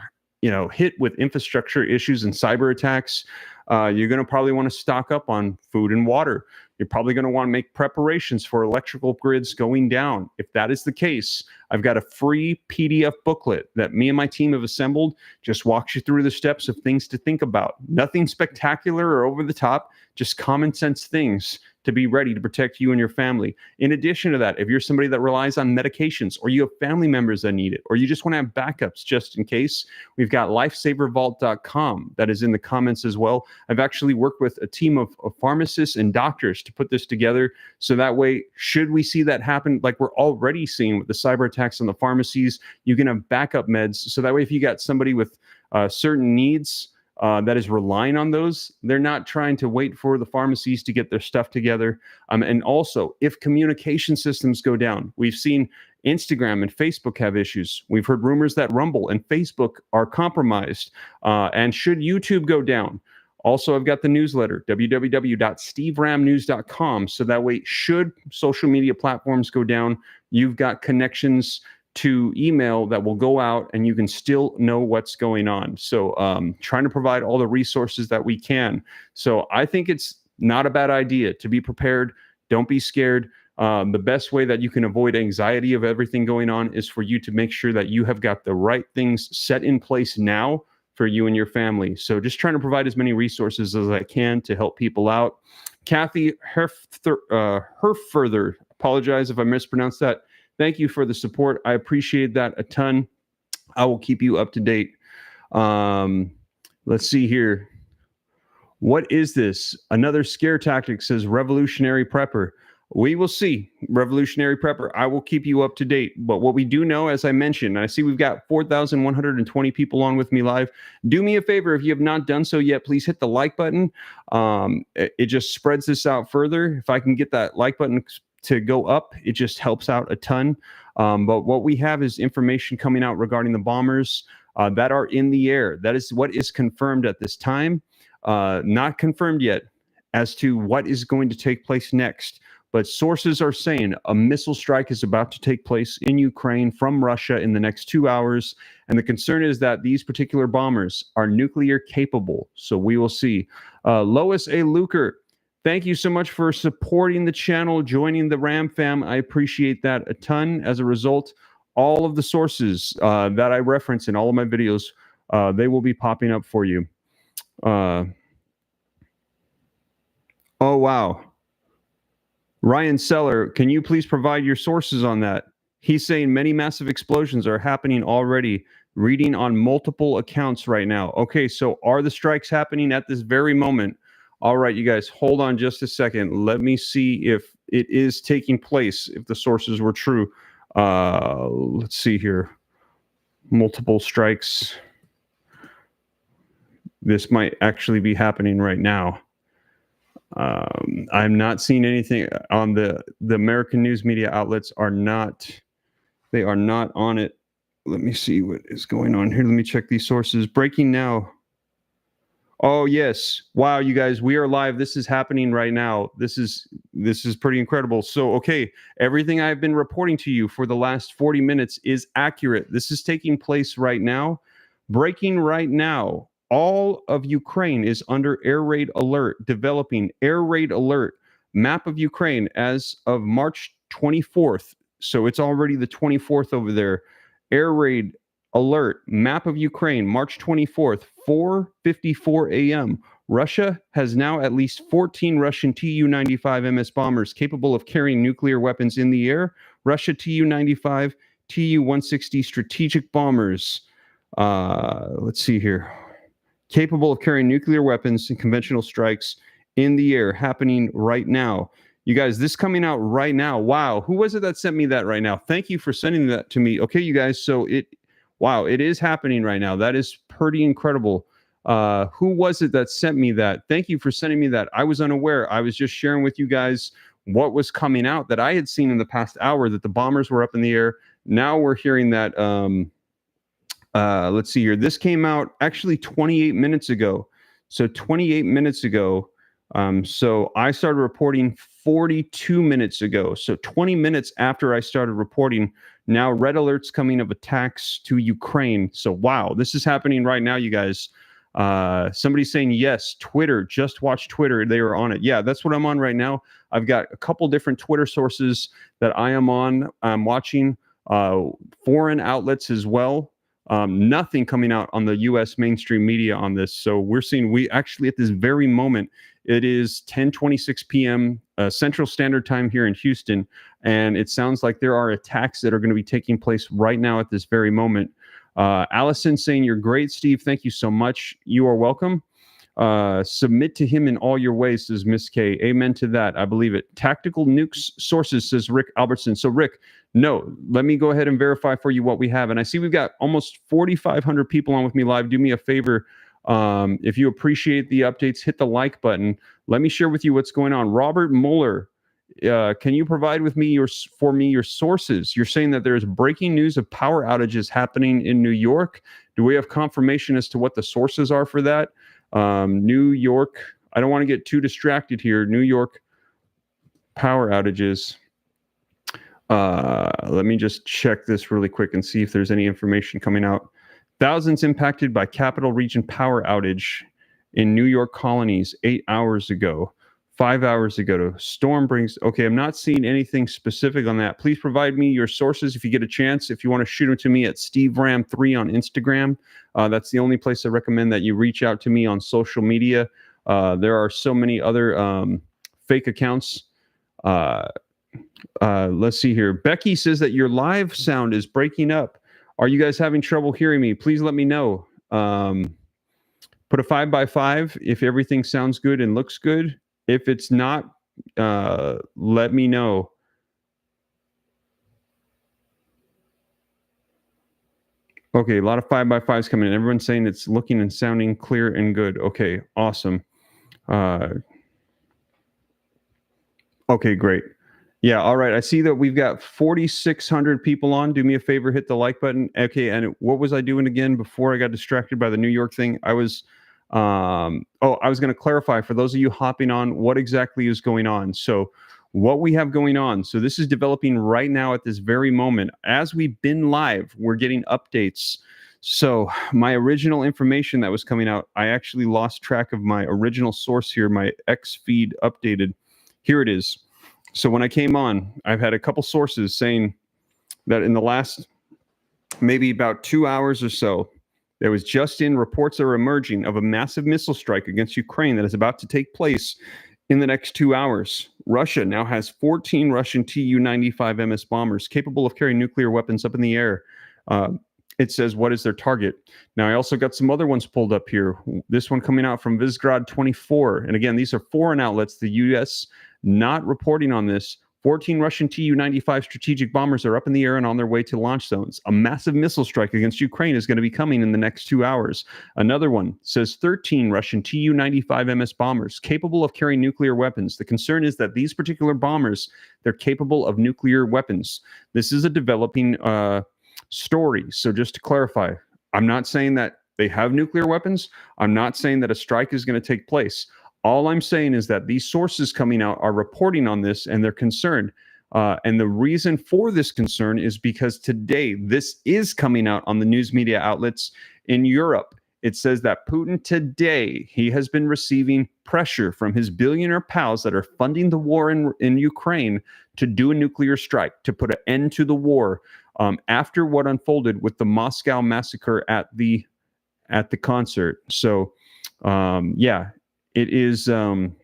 hit with infrastructure issues and cyber attacks. You're going to probably want to stock up on food and water. You're probably going to want to make preparations for electrical grids going down. If that is the case, I've got a free PDF booklet that me and my team have assembled. Just walks you through the steps of things to think about. Nothing spectacular or over the top, just common sense things to be ready to protect you and your family. In addition to that, if you're somebody that relies on medications, or you have family members that need it, or you just want to have backups just in case, we've got lifesavervault.com that is in the comments as well. I've actually worked with a team of pharmacists and doctors to put this together. So that way, should we see that happen, like we're already seeing with the cyber attacks on the pharmacies, you can have backup meds. So that way, if you got somebody with certain needs, that is relying on those, they're not trying to wait for the pharmacies to get their stuff together. And also, if communication systems go down, we've seen Instagram and Facebook have issues. We've heard rumors that Rumble and Facebook are compromised. And should YouTube go down, also, I've got the newsletter, www.steveramnews.com. So that way, should social media platforms go down, you've got connections to email that will go out and you can still know what's going on. So trying to provide all the resources that we can. So I think it's not a bad idea to be prepared. Don't be scared. The best way that you can avoid anxiety of everything going on is for you to make sure that you have got the right things set in place now for you and your family. So just trying to provide as many resources as I can to help people out. Kathy Herfurther, apologize if I mispronounced that. Thank you for the support. I appreciate that a ton. I will keep you up to date. Let's see here. What is this? Another scare tactic, says Revolutionary Prepper. We will see. Revolutionary Prepper, I will keep you up to date. But what we do know, as I mentioned, I see we've got 4,120 people on with me live. Do me a favor, if you have not done so yet, please hit the like button. It just spreads this out further. If I can get that like button to go up, it just helps out a ton. But what we have is information coming out regarding the bombers that are in the air. That is what is confirmed at this time. Not confirmed yet as to what is going to take place next. But sources are saying a missile strike is about to take place in Ukraine from Russia in the next 2 hours. And the concern is that these particular bombers are nuclear capable. So we will see. Lois A. Luker, thank you so much for supporting the channel, joining the Ram fam. I appreciate that a ton. As a result, all of the sources that I reference in all of my videos, they will be popping up for you. Oh, wow. Ryan Seller, can you please provide your sources on that? He's saying many massive explosions are happening already, reading on multiple accounts right now. Okay, so are the strikes happening at this very moment? All right, you guys, hold on just a second. Let me see if it is taking place, if the sources were true. Let's see here. Multiple strikes. This might actually be happening right now. I'm not seeing anything on the American news media outlets are not on it. Let me see what is going on here. Let me check these sources. Breaking now. Oh yes. Wow, you guys, we are live. This is happening right now. This is pretty incredible. So, okay, everything I've been reporting to you for the last 40 minutes is accurate. This is taking place right now. Breaking right now. All of Ukraine is under air raid alert, developing air raid alert. Map of Ukraine as of March 24th. So it's already the 24th over there. Air raid alert. Map of Ukraine, March 24th, 4:54 a.m. Russia has now at least 14 Russian Tu-95MS bombers capable of carrying nuclear weapons in the air. Russia Tu-95, Tu-160 strategic bombers. Let's see here. Capable of carrying nuclear weapons and conventional strikes in the air, happening right now. You guys, this coming out right now. Wow, who was it that sent me that right now? Thank you for sending that to me. Okay, you guys, so it is happening right now. That is pretty incredible. Who was it that sent me that? Thank you for sending me that. I was unaware. I was just sharing with you guys what was coming out that I had seen in the past hour, that the bombers were up in the air. Now we're hearing that let's see here. This came out actually 28 minutes ago. So 28 minutes ago. So I started reporting 42 minutes ago. So 20 minutes after I started reporting, now red alerts coming of attacks to Ukraine. So wow, this is happening right now, you guys. Somebody's saying, yes, Twitter, just watch Twitter. They are on it. Yeah, that's what I'm on right now. I've got a couple different Twitter sources that I am on. I'm watching foreign outlets as well. Nothing coming out on the U.S. mainstream media on this. So we're seeing, we actually at this very moment, it is 10:26 p.m. Central Standard Time here in Houston. And it sounds like there are attacks that are going to be taking place right now at this very moment. Allison saying, you're great, Steve. Thank you so much. You are welcome. Submit to him in all your ways, says Miss K. Amen to that. I believe it. Tactical nukes sources, says Rick Albertson. So Rick, no, let me go ahead and verify for you what we have. And I see we've got almost 4,500 people on with me live. Do me a favor. If you appreciate the updates, hit the like button. Let me share with you what's going on. Robert Mueller, can you provide with me your sources? You're saying that there's breaking news of power outages happening in New York. Do we have confirmation as to what the sources are for that? New York, I don't want to get too distracted here. New York power outages. Let me just check this really quick and see if there's any information coming out. Thousands impacted by Capital Region power outage in New York colonies 8 hours ago. 5 hours ago. Storm brings. Okay, I'm not seeing anything specific on that. Please provide me your sources if you get a chance. If you want to shoot them to me at SteveRam3 on Instagram, that's the only place I recommend that you reach out to me on social media. There are so many other fake accounts. Let's see here. Becky says that your live sound is breaking up. Are you guys having trouble hearing me? Please let me know. Put a 5x5 if everything sounds good and looks good. If it's not, let me know. Okay, a lot of 5x5s coming in. Everyone's saying it's looking and sounding clear and good. Okay, awesome. Okay, great. Yeah, all right. I see that we've got 4,600 people on. Do me a favor, hit the like button. Okay, and what was I doing again before I got distracted by the New York thing? I was going to clarify for those of you hopping on what exactly is going on. So what we have going on. So this is developing right now at this very moment. As we've been live, we're getting updates. So my original information that was coming out, I actually lost track of my original source here. My X feed updated. Here it is. So when I came on, I've had a couple sources saying that in the last maybe about 2 hours or so, there was just in reports that are emerging of a massive missile strike against Ukraine that is about to take place in the next 2 hours. Russia now has 14 Russian TU-95MS bombers capable of carrying nuclear weapons up in the air. It says, what is their target? Now, I also got some other ones pulled up here. This one coming out from Visegrad 24. And again, these are foreign outlets. The U.S. not reporting on this. 14 Russian Tu-95 strategic bombers are up in the air and on their way to launch zones. A massive missile strike against Ukraine is going to be coming in the next 2 hours. Another one says 13 Russian Tu-95MS bombers capable of carrying nuclear weapons. The concern is that these particular bombers, they're capable of nuclear weapons. This is a developing story. So just to clarify, I'm not saying that they have nuclear weapons. I'm not saying that a strike is going to take place. All I'm saying is that these sources coming out are reporting on this and they're concerned. And the reason for this concern is because today this is coming out on the news media outlets in Europe. It says that Putin today, he has been receiving pressure from his billionaire pals that are funding the war in Ukraine to do a nuclear strike, to put an end to the war after what unfolded with the Moscow massacre at the concert. So, yeah. It is them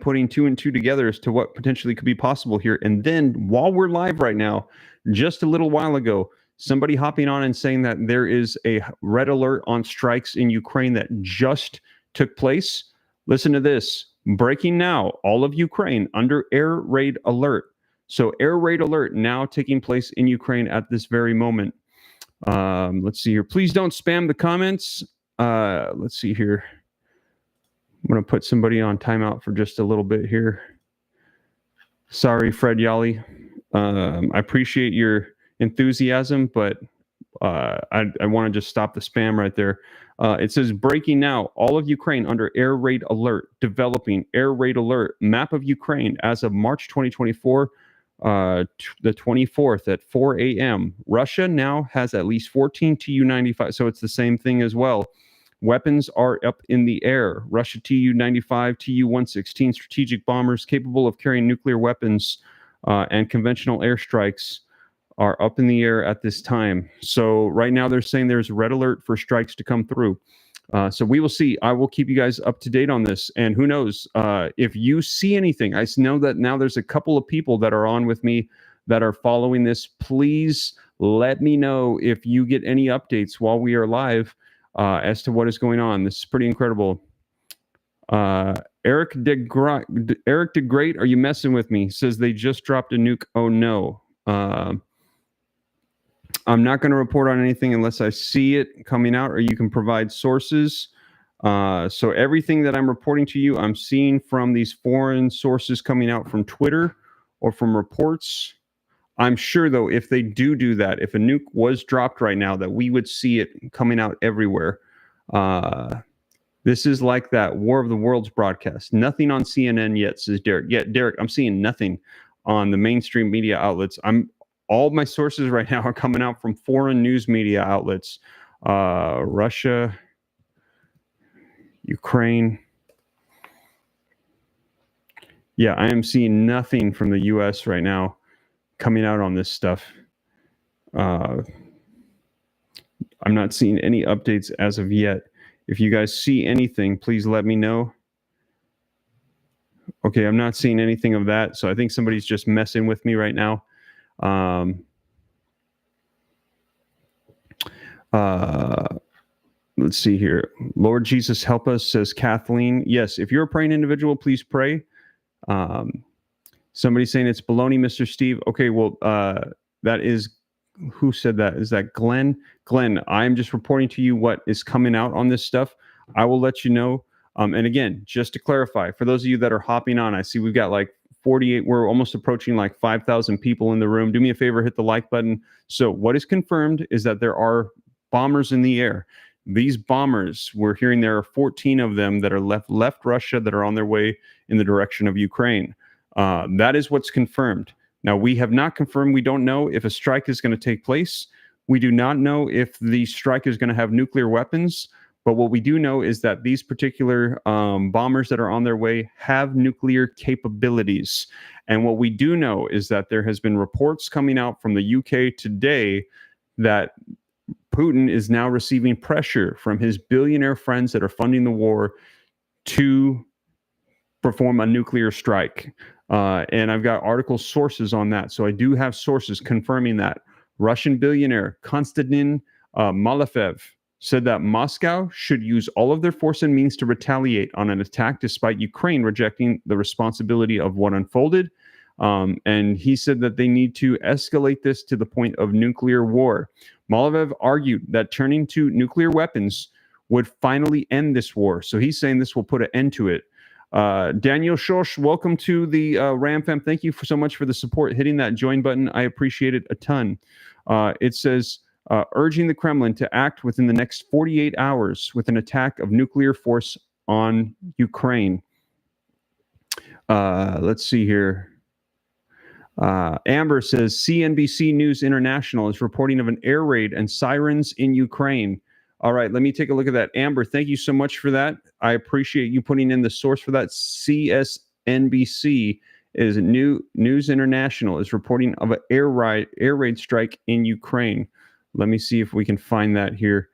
putting two and two together as to what potentially could be possible here. And then while we're live right now, just a little while ago, somebody hopping on and saying that there is a red alert on strikes in Ukraine that just took place. Listen to this. Breaking now, all of Ukraine under air raid alert. So air raid alert now taking place in Ukraine at this very moment. Let's see here. Please don't spam the comments. Let's see here. I'm going to put somebody on timeout for just a little bit here. Sorry, Fred Yali. I appreciate your enthusiasm, but I want to just stop the spam right there. It says breaking now, all of Ukraine under air raid alert, developing air raid alert, map of Ukraine as of March 2024, the 24th at 4 a.m. Russia now has at least 14 Tu-95, so it's the same thing as well. Weapons are up in the air. Russia Tu-95, Tu-116 strategic bombers capable of carrying nuclear weapons and conventional airstrikes are up in the air at this time. So right now they're saying there's a red alert for strikes to come through. So we will see. I will keep you guys up to date on this. And who knows, if you see anything, I know that now there's a couple of people that are on with me that are following this. Please let me know if you get any updates while we are live as to what is going on. This is pretty incredible. Eric the Great, are you messing with me? Says they just dropped a nuke. Oh no. I'm not going to report on anything unless I see it coming out, or you can provide sources. So everything that I'm reporting to you, I'm seeing from these foreign sources coming out from Twitter or from reports. I'm sure, though, if they do that, if a nuke was dropped right now, that we would see it coming out everywhere. This is like that War of the Worlds broadcast. Nothing on CNN yet, says Derek. Yeah, Derek, I'm seeing nothing on the mainstream media outlets. All my sources right now are coming out from foreign news media outlets. Russia, Ukraine. Yeah, I am seeing nothing from the U.S. right now coming out on this stuff. I'm not seeing any updates as of yet. If you guys see anything, please let me know. Okay, I'm not seeing anything of that, so I think somebody's just messing with me right now. Let's see here. Lord Jesus, help us, says Kathleen. Yes, if you're a praying individual, please pray. Somebody's saying it's baloney, Mr. Steve. Okay, well, that is, who said that? Is that Glenn? Glenn, I'm just reporting to you what is coming out on this stuff. I will let you know. And again, just to clarify, for those of you that are hopping on, I see we've got like 48, we're almost approaching like 5,000 people in the room. Do me a favor, hit the like button. So what is confirmed is that there are bombers in the air. These bombers, we're hearing there are 14 of them that are left Russia, that are on their way in the direction of Ukraine. That is what's confirmed. Now, we have not confirmed. We don't know if a strike is going to take place. We do not know if the strike is going to have nuclear weapons. But what we do know is that these particular bombers that are on their way have nuclear capabilities. And what we do know is that there has been reports coming out from the UK today that Putin is now receiving pressure from his billionaire friends that are funding the war to perform a nuclear strike. And I've got article sources on that. So I do have sources confirming that. Russian billionaire Konstantin Malafev said that Moscow should use all of their force and means to retaliate on an attack despite Ukraine rejecting the responsibility of what unfolded. And he said that they need to escalate this to the point of nuclear war. Malafev argued that turning to nuclear weapons would finally end this war. So he's saying this will put an end to it. Daniel Shosh, welcome to the Ram Fam. Thank you so much for the support, hitting that join button. I appreciate it a ton. It says, urging the Kremlin to act within the next 48 hours with an attack of nuclear force on Ukraine. Let's see here. Amber says, CNBC News International is reporting of an air raid and sirens in Ukraine. All right, let me take a look at that. Amber, thank you so much for that. I appreciate you putting in the source for that. CSNBC is News International is reporting of an air raid strike in Ukraine. Let me see if we can find that here.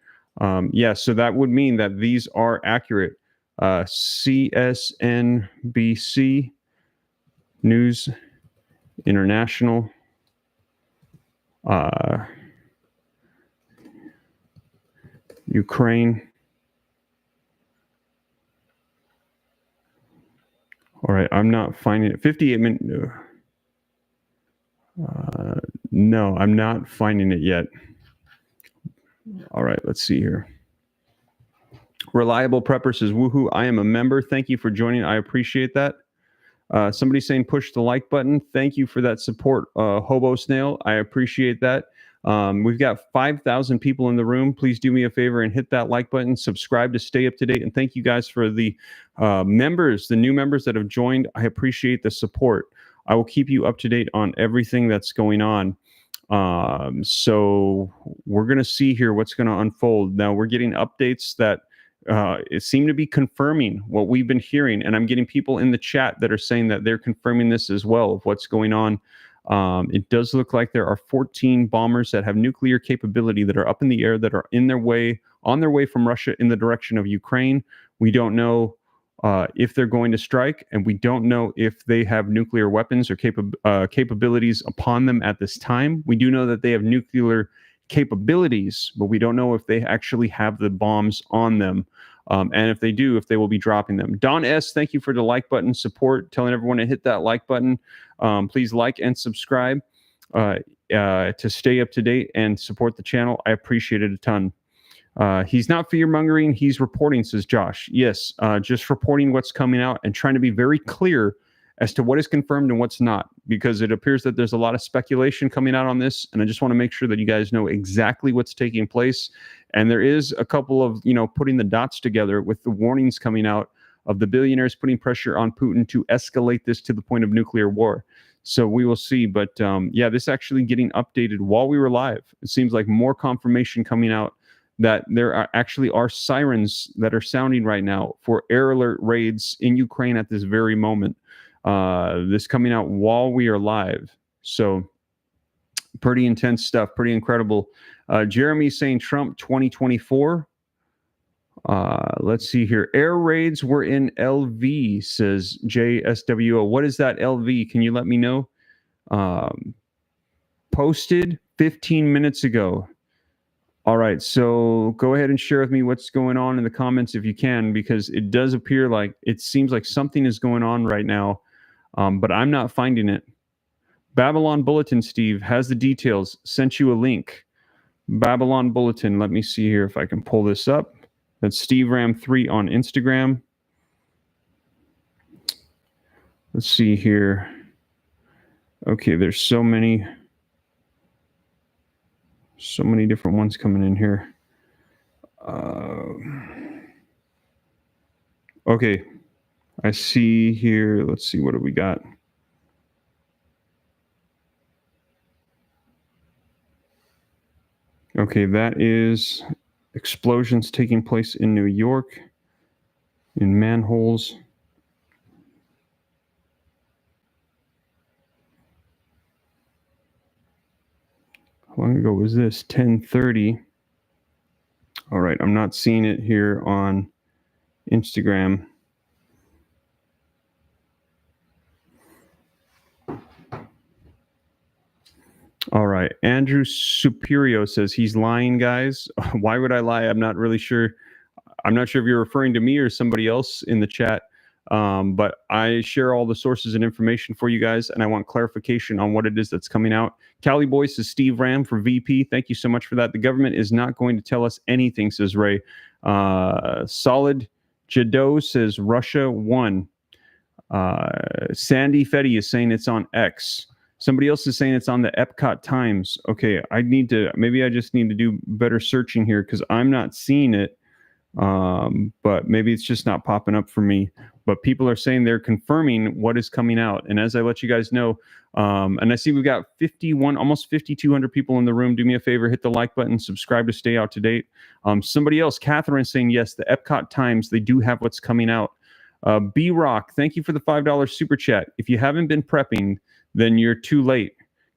Yeah, so that would mean that these are accurate. CSNBC News International. Ukraine. All right, I'm not finding it. 58 minutes. No, I'm not finding it yet. All right, let's see here. Reliable Prepper says, woohoo, I am a member. Thank you for joining. I appreciate that. Somebody saying push the like button. Thank you for that support, Hobo Snail. I appreciate that. We've got 5,000 people in the room. Please do me a favor and hit that like button, subscribe to stay up to date. And thank you guys for the members, the new members that have joined. I appreciate the support. I will keep you up to date on everything that's going on. So we're going to see here what's going to unfold. Now we're getting updates that it seem to be confirming what we've been hearing. And I'm getting people in the chat that are saying that they're confirming this as well of what's going on. It does look like there are 14 bombers that have nuclear capability that are up in the air, that are on their way from Russia in the direction of Ukraine. We don't know if they're going to strike, and we don't know if they have nuclear weapons or capabilities upon them at this time. We do know that they have nuclear capabilities, but we don't know if they actually have the bombs on them. And if they do, if they will be dropping them. Don S., thank you for the like button support, telling everyone to hit that like button. Please like and subscribe to stay up to date and support the channel. I appreciate it a ton. He's not fear-mongering, he's reporting, says Josh. Yes, just reporting what's coming out and trying to be very clear as to what is confirmed and what's not, because it appears that there's a lot of speculation coming out on this, and I just want to make sure that you guys know exactly what's taking place. And there is a couple of, putting the dots together with the warnings coming out of the billionaires putting pressure on Putin to escalate this to the point of nuclear war. So we will see. But yeah, this actually getting updated while we were live. It seems like more confirmation coming out that there actually are sirens that are sounding right now for air alert raids in Ukraine at this very moment. This coming out while we are live. So pretty intense stuff, pretty incredible. Jeremy saying Trump 2024. Let's see here. Air raids were in LV, says JSWO. What is that LV? Can you let me know? Posted 15 minutes ago. All right, so go ahead and share with me what's going on in the comments if you can, because it does appear like it seems like something is going on right now, but I'm not finding it. Babylon Bulletin, Steve, has the details. Sent you a link. Babylon Bulletin. Let me see here if I can pull this up. That's Steve Ram 3 on Instagram. Let's see here. Okay, there's so many different ones coming in here. Okay, I see here. Let's see, what do we got? Okay, that is explosions taking place in New York, in manholes. How long ago was this? 10:30. All right, I'm not seeing it here on Instagram. All right, Andrew Superio says he's lying, guys. Why would I lie? I'm not really sure. I'm not sure if you're referring to me or somebody else in the chat, but I share all the sources and information for you guys, and I want clarification on what it is that's coming out. Cali Boy says Steve Ram for VP. Thank you so much for that. The government is not going to tell us anything, says Ray. Solid Jado says Russia won. Sandy Fetty is saying it's on X. Somebody else is saying it's on the Epcot Times. Okay, maybe I just need to do better searching here because I'm not seeing it. But maybe it's just not popping up for me. But people are saying they're confirming what is coming out. And as I let you guys know, and I see we've got almost 5,200 people in the room. Do me a favor, hit the like button, subscribe to stay out to date. Somebody else, Catherine, saying yes, the Epcot Times, they do have what's coming out. B-Rock, thank you for the $5 super chat. If you haven't been prepping, then you're too late.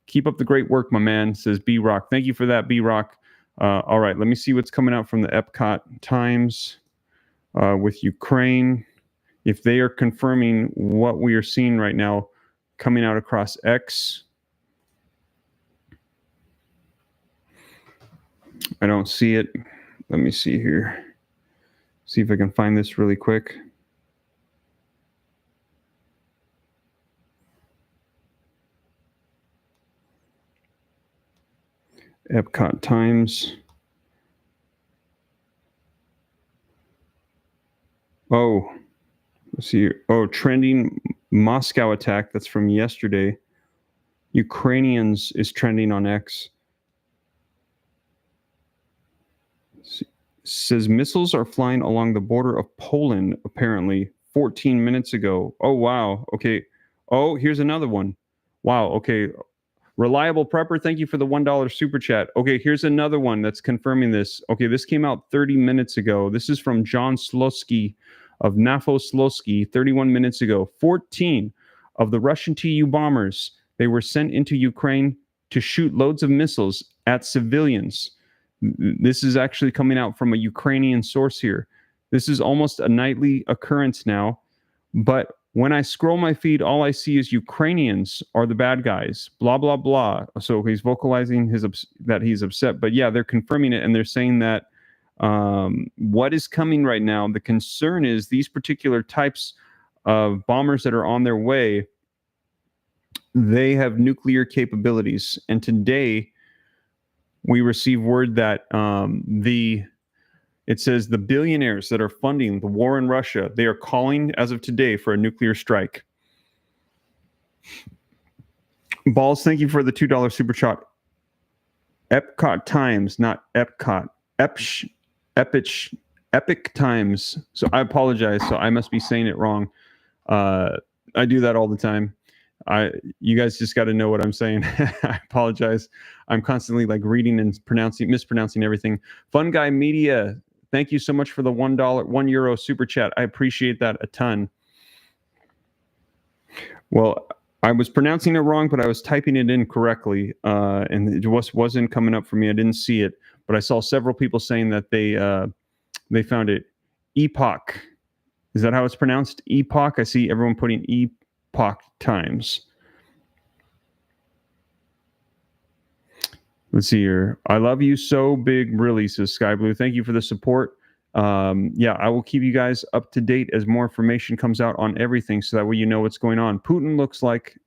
Keep up the great work, my man, says B-Rock. Thank you for that, B-Rock. All right, let me see what's coming out from the Epcot Times with Ukraine. If they are confirming what we are seeing right now coming out across X. I don't see it. Let me see here. See if I can find this really quick. Epcot Times. Oh, let's see here. Oh, trending Moscow attack. That's from yesterday. Ukrainians is trending on X. Says missiles are flying along the border of Poland, apparently 14 minutes ago. Oh, wow. Okay. Oh, here's another one. Wow. Okay. Reliable Prepper, thank you for the $1 super chat. Okay, here's another one that's confirming this. Okay, this came out 30 minutes ago. This is from John Slosky of NAFO Slosky, 31 minutes ago. 14 of the Russian TU bombers, they were sent into Ukraine to shoot loads of missiles at civilians. This is actually coming out from a Ukrainian source here. This is almost a nightly occurrence now, but when I scroll my feed, all I see is Ukrainians are the bad guys, blah, blah, blah. So he's vocalizing that he's upset. But yeah, they're confirming it, and they're saying that what is coming right now, the concern is these particular types of bombers that are on their way, they have nuclear capabilities. And today, we receive word that it says the billionaires that are funding the war in Russia, they are calling as of today for a nuclear strike. Balls, thank you for the $2 super chat. Epcot Times, not Epcot. Epic Times. So I apologize. So I must be saying it wrong. I do that all the time. You guys just got to know what I'm saying. I apologize. I'm constantly like reading and mispronouncing everything. Fun Guy Media, thank you so much for the €1 super chat. I appreciate that a ton. Well, I was pronouncing it wrong, but I was typing it in correctly, and it wasn't coming up for me. I didn't see it, but I saw several people saying that they found it. Epoch. Is that how it's pronounced? Epoch. I see everyone putting epoch times. Let's see here. I love you so big, really, says Sky Blue. Thank you for the support. Yeah, I will keep you guys up to date as more information comes out on everything, so that way you know what's going on. Putin looks like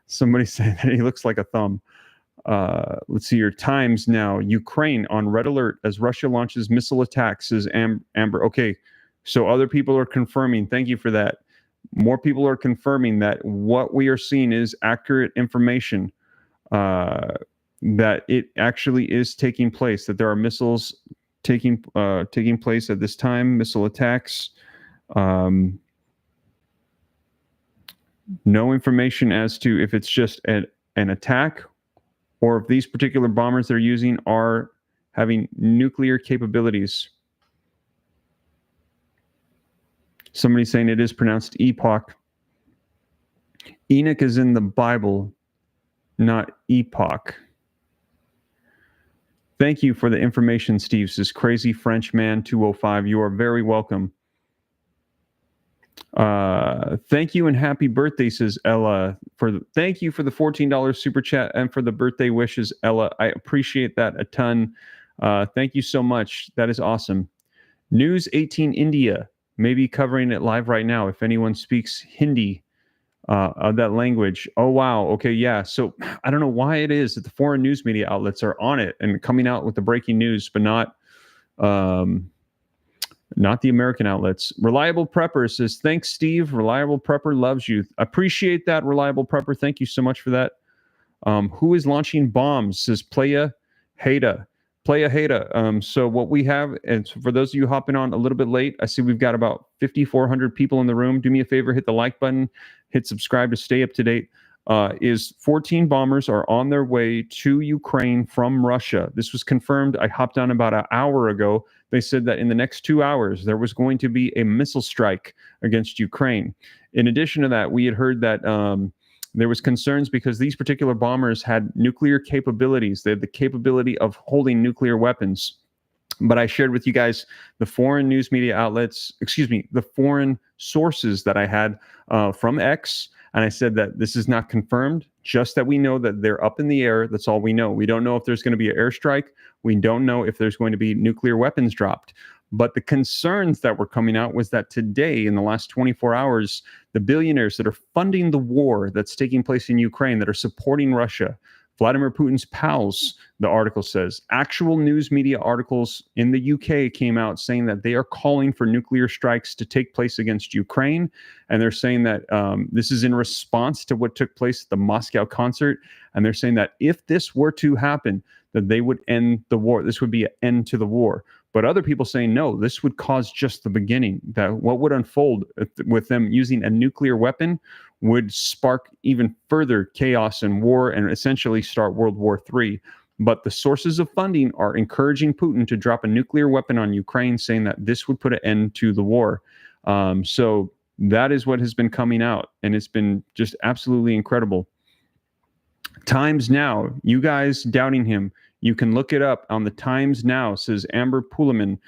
somebody said that he looks like a thumb. Let's see your times now. Ukraine on red alert as Russia launches missile attacks, says Amber. Okay, so other people are confirming. Thank you for that. More people are confirming that what we are seeing is accurate information. That it actually is taking place. That there are missiles taking place at this time. Missile attacks. No information as to if it's just an attack, or if these particular bombers they're using are having nuclear capabilities. Somebody's saying it is pronounced epoch. Enoch is in the Bible, not epoch. Thank you for the information, Steve, says Crazy French Man 205. You are very welcome. Thank you and happy birthday, says Ella. Thank you for the $14 super chat and for the birthday wishes, Ella. I appreciate that a ton. Thank you so much. That is awesome. News 18 India may be covering it live right now if anyone speaks Hindi, of that language. Oh, wow. Okay, yeah. So I don't know why it is that the foreign news media outlets are on it and coming out with the breaking news, but not the American outlets. Reliable Prepper says, thanks, Steve. Reliable Prepper loves you. Appreciate that, Reliable Prepper. Thank you so much for that. Who is launching bombs, says Playa Heda. So what we have, and for those of you hopping on a little bit late, I see we've got about 5,400 people in the room. Do me a favor, hit the like button, hit subscribe to stay up to date. Is 14 bombers are on their way to Ukraine from Russia. This was confirmed. I hopped on about an hour ago. They said that in the next 2 hours, there was going to be a missile strike against Ukraine. In addition to that, we had heard that there was concerns because these particular bombers had nuclear capabilities. They had the capability of holding nuclear weapons. But I shared with you guys the foreign news media outlets, the foreign sources that I had from X. And I said that this is not confirmed, just that we know that they're up in the air. That's all we know. We don't know if there's going to be an airstrike. We don't know if there's going to be nuclear weapons dropped. But the concerns that were coming out was that today, in the last 24 hours, the billionaires that are funding the war that's taking place in Ukraine, that are supporting Russia, Vladimir Putin's pals, the article says, actual news media articles in the UK came out saying that they are calling for nuclear strikes to take place against Ukraine. And they're saying that this is in response to what took place at the Moscow concert. And they're saying that if this were to happen, that they would end the war. This would be an end to the war. But other people saying, no, this would cause just the beginning, that what would unfold with them using a nuclear weapon would spark even further chaos and war and essentially start World War III. But the sources of funding are encouraging Putin to drop a nuclear weapon on Ukraine, saying that this would put an end to the war. So that is what has been coming out, and it's been just absolutely incredible. Times Now, you guys doubting him, you can look it up on the Times Now, says Amber Pullman.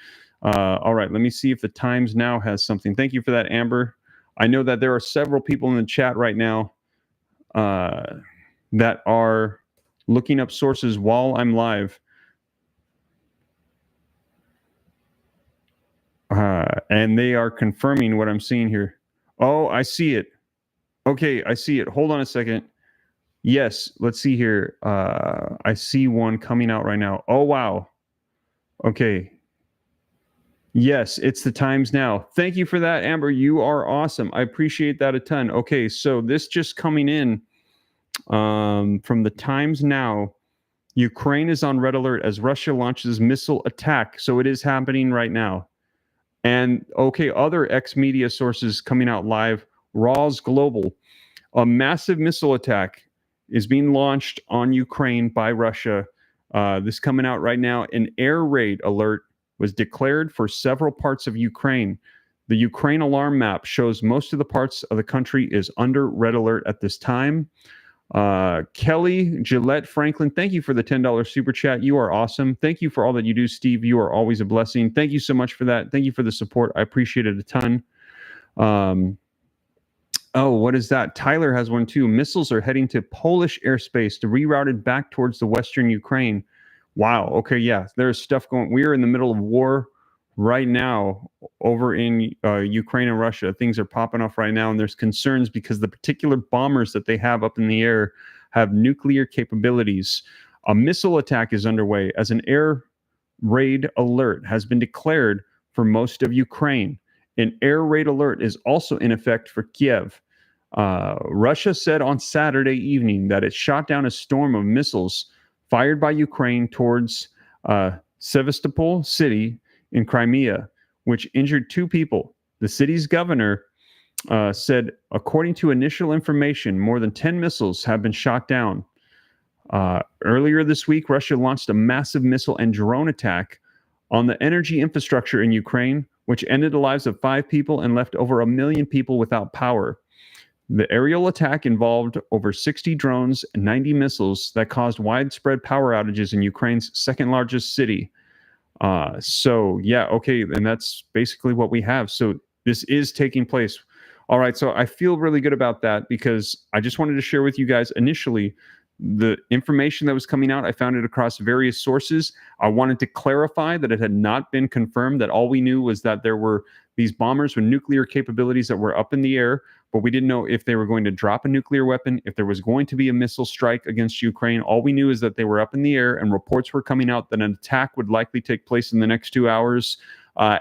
All right, let me see if the Times Now has something. Thank you for that, Amber. I know that there are several people in the chat right now that are looking up sources while I'm live. And they are confirming what I'm seeing here. Oh, I see it. Okay, I see it. Hold on a second. Yes, let's see here. I see one coming out right now. Oh, wow. Okay. Yes, it's the Times Now. Thank you for that, Amber. You are awesome. I appreciate that a ton. Okay, so this just coming in from the Times Now. Ukraine is on red alert as Russia launches missile attack. So it is happening right now. And okay, other ex-media sources coming out live. Raw's Global. A massive missile attack is being launched on Ukraine by Russia. This coming out right now. An air raid alert was declared for several parts of Ukraine. The Ukraine alarm map shows most of the parts of the country is under red alert at this time. Kelly Gillette Franklin, thank you for the $10 super chat. You are awesome. Thank you for all that you do, Steve. You are always a blessing. Thank you so much for that. Thank you for the support. I appreciate it a ton. Oh, what is that? Tyler has one too. Missiles are heading to Polish airspace to rerouted back towards the western Ukraine. Wow. Okay. Yeah. There's stuff going. We are in the middle of war right now over in Ukraine and Russia. Things are popping off right now, and there's concerns because the particular bombers that they have up in the air have nuclear capabilities. A missile attack is underway as an air raid alert has been declared for most of Ukraine. An air raid alert is also in effect for Kiev. Russia said on Saturday evening that it shot down a storm of missiles fired by Ukraine towards Sevastopol city in Crimea, which injured 2 people. The city's governor said, according to initial information, more than 10 missiles have been shot down. Earlier this week, Russia launched a massive missile and drone attack on the energy infrastructure in Ukraine, which ended the lives of 5 people and left over 1 million people without power. The aerial attack involved over 60 drones and 90 missiles that caused widespread power outages in Ukraine's second largest city. So yeah, okay, and that's basically what we have. So this is taking place. All right, so I feel really good about that because I just wanted to share with you guys initially the information that was coming out. I found it across various sources. I wanted to clarify that it had not been confirmed, that all we knew was that there were these bombers with nuclear capabilities that were up in the air, but we didn't know if they were going to drop a nuclear weapon, if there was going to be a missile strike against Ukraine. All we knew is that they were up in the air, and reports were coming out that an attack would likely take place in the next 2 hours,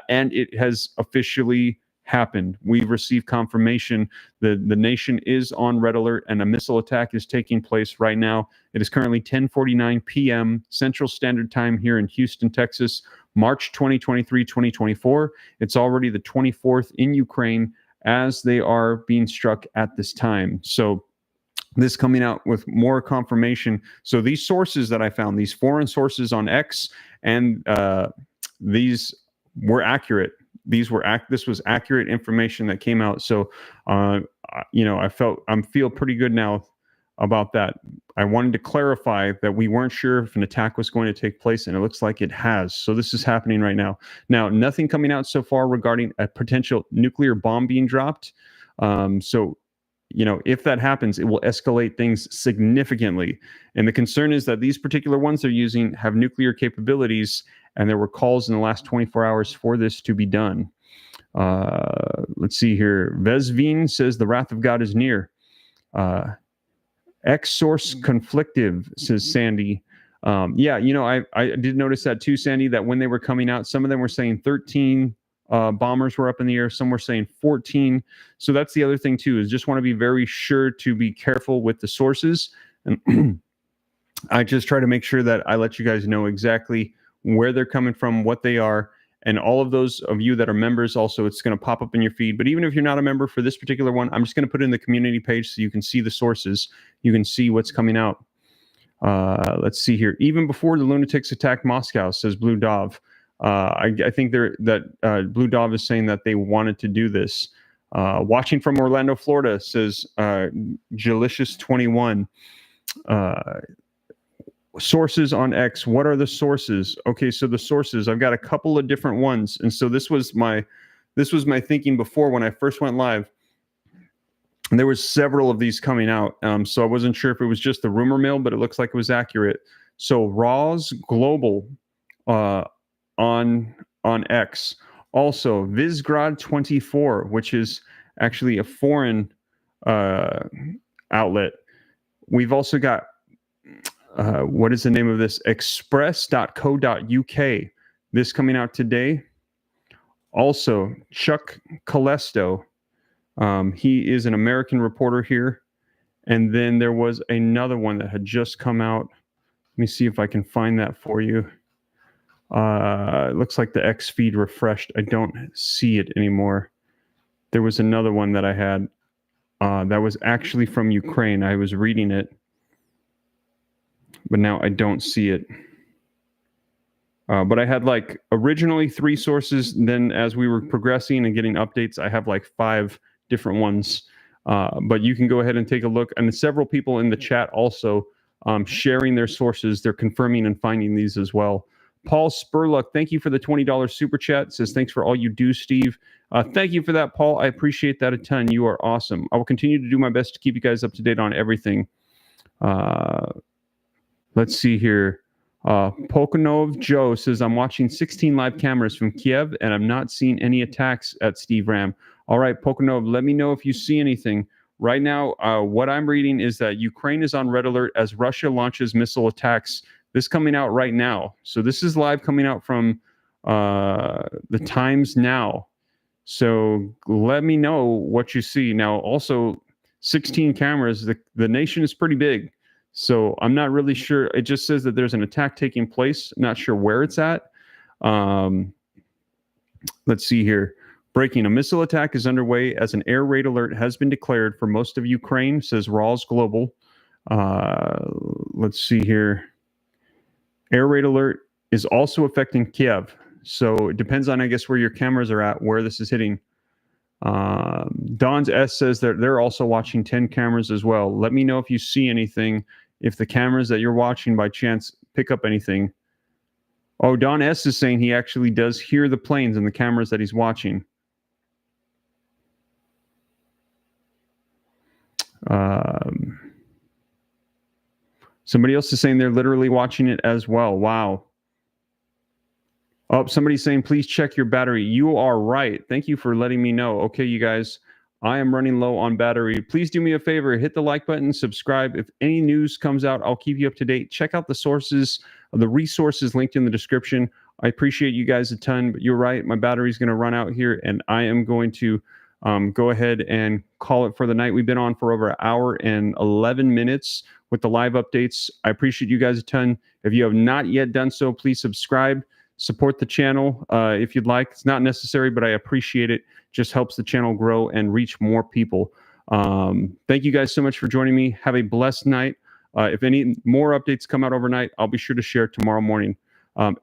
and it has officially happened. We've received confirmation that the nation is on red alert and a missile attack is taking place right now. It is currently 10:49 p.m. Central Standard Time here in Houston, Texas, March 2023, 2024. It's already the 24th in Ukraine as they are being struck at this time. So this coming out with more confirmation. So these sources that I found, these foreign sources on X, and these were accurate. This was accurate information that came out. So, I feel pretty good now about that. I wanted to clarify that we weren't sure if an attack was going to take place, and it looks like it has. So this is happening right now. Now, nothing coming out so far regarding a potential nuclear bomb being dropped. If that happens, it will escalate things significantly. And the concern is that these particular ones they're using have nuclear capabilities, and there were calls in the last 24 hours for this to be done. Let's see here. Vesvin says the wrath of God is near. X-source conflictive, says Sandy. I did notice that too, Sandy, that when they were coming out, some of them were saying 13 bombers were up in the air. Some were saying 14. So that's the other thing too, is just want to be very sure to be careful with the sources. And I just try to make sure that I let you guys know exactly where they're coming from, what they are. And all of those of you that are members, also, it's going to pop up in your feed. But even if you're not a member for this particular one, I'm just going to put it in the community page so you can see the sources. You can see what's coming out. Let's see here. Even before the lunatics attacked Moscow, says Blue Dove. I think Blue Dove is saying that they wanted to do this. Watching from Orlando, Florida, says Jalicious21. Sources on X. What are the sources? Okay, so the sources, I've got a couple of different ones. And so this was my thinking before when I first went live. And there was several of these coming out. So I wasn't sure if it was just the rumor mill, but it looks like it was accurate. So Roz Global on X. Also Visgrad24, which is actually a foreign outlet. We've also got what is the name of this? Express.co.uk. This coming out today. Also, Chuck Calesto. He is an American reporter here. And then there was another one that had just come out. Let me see if I can find that for you. It looks like the X feed refreshed. I don't see it anymore. There was another one that I had that was actually from Ukraine. I was reading it, but now I don't see it. But I had like originally 3 sources. And then as we were progressing and getting updates, I have like 5 different ones. But you can go ahead and take a look. And several people in the chat also sharing their sources. They're confirming and finding these as well. Paul Spurluck, thank you for the $20 super chat. Says, thanks for all you do, Steve. Thank you for that, Paul. I appreciate that a ton. You are awesome. I will continue to do my best to keep you guys up to date on everything. Let's see here. Pokonov Joe says, I'm watching 16 live cameras from Kiev, and I'm not seeing any attacks at Steve Ram. All right, Pokonov, let me know if you see anything. Right now, what I'm reading is that Ukraine is on red alert as Russia launches missile attacks. This coming out right now. So this is live coming out from the Times Now. So let me know what you see. Now, also, 16 cameras, the nation is pretty big. So I'm not really sure. It just says that there's an attack taking place. Not sure where it's at. Let's see here. Breaking: a missile attack is underway as an air raid alert has been declared for most of Ukraine, says Rawls Global. Let's see here. Air raid alert is also affecting Kiev. So it depends on, I guess, where your cameras are at, where this is hitting. Don's S says that they're also watching 10 cameras as well. Let me know if you see anything, if the cameras that you're watching by chance pick up anything. Oh, Don S is saying he actually does hear the planes and the cameras that he's watching. Somebody else is saying they're literally watching it as well. Wow. Oh, somebody's saying, please check your battery. You are right. Thank you for letting me know. Okay, you guys, I am running low on battery. Please do me a favor, hit the like button, subscribe. If any news comes out, I'll keep you up to date. Check out the sources, the resources linked in the description. I appreciate you guys a ton, but you're right. My battery's going to run out here, and I am going to go ahead and call it for the night. We've been on for over an hour and 11 minutes with the live updates. I appreciate you guys a ton. If you have not yet done so, please subscribe. Support the channel if you'd like. It's not necessary, but I appreciate it. Just helps the channel grow and reach more people. Thank you guys so much for joining me. Have a blessed night. If any more updates come out overnight, I'll be sure to share tomorrow morning.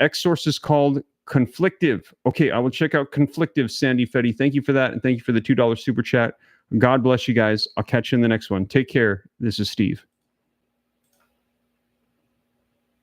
X source is called Conflictive. Okay, I will check out Conflictive, Sandy Fetty. Thank you for that, and thank you for the $2 super chat. God bless you guys. I'll catch you in the next one. Take care. This is Steve.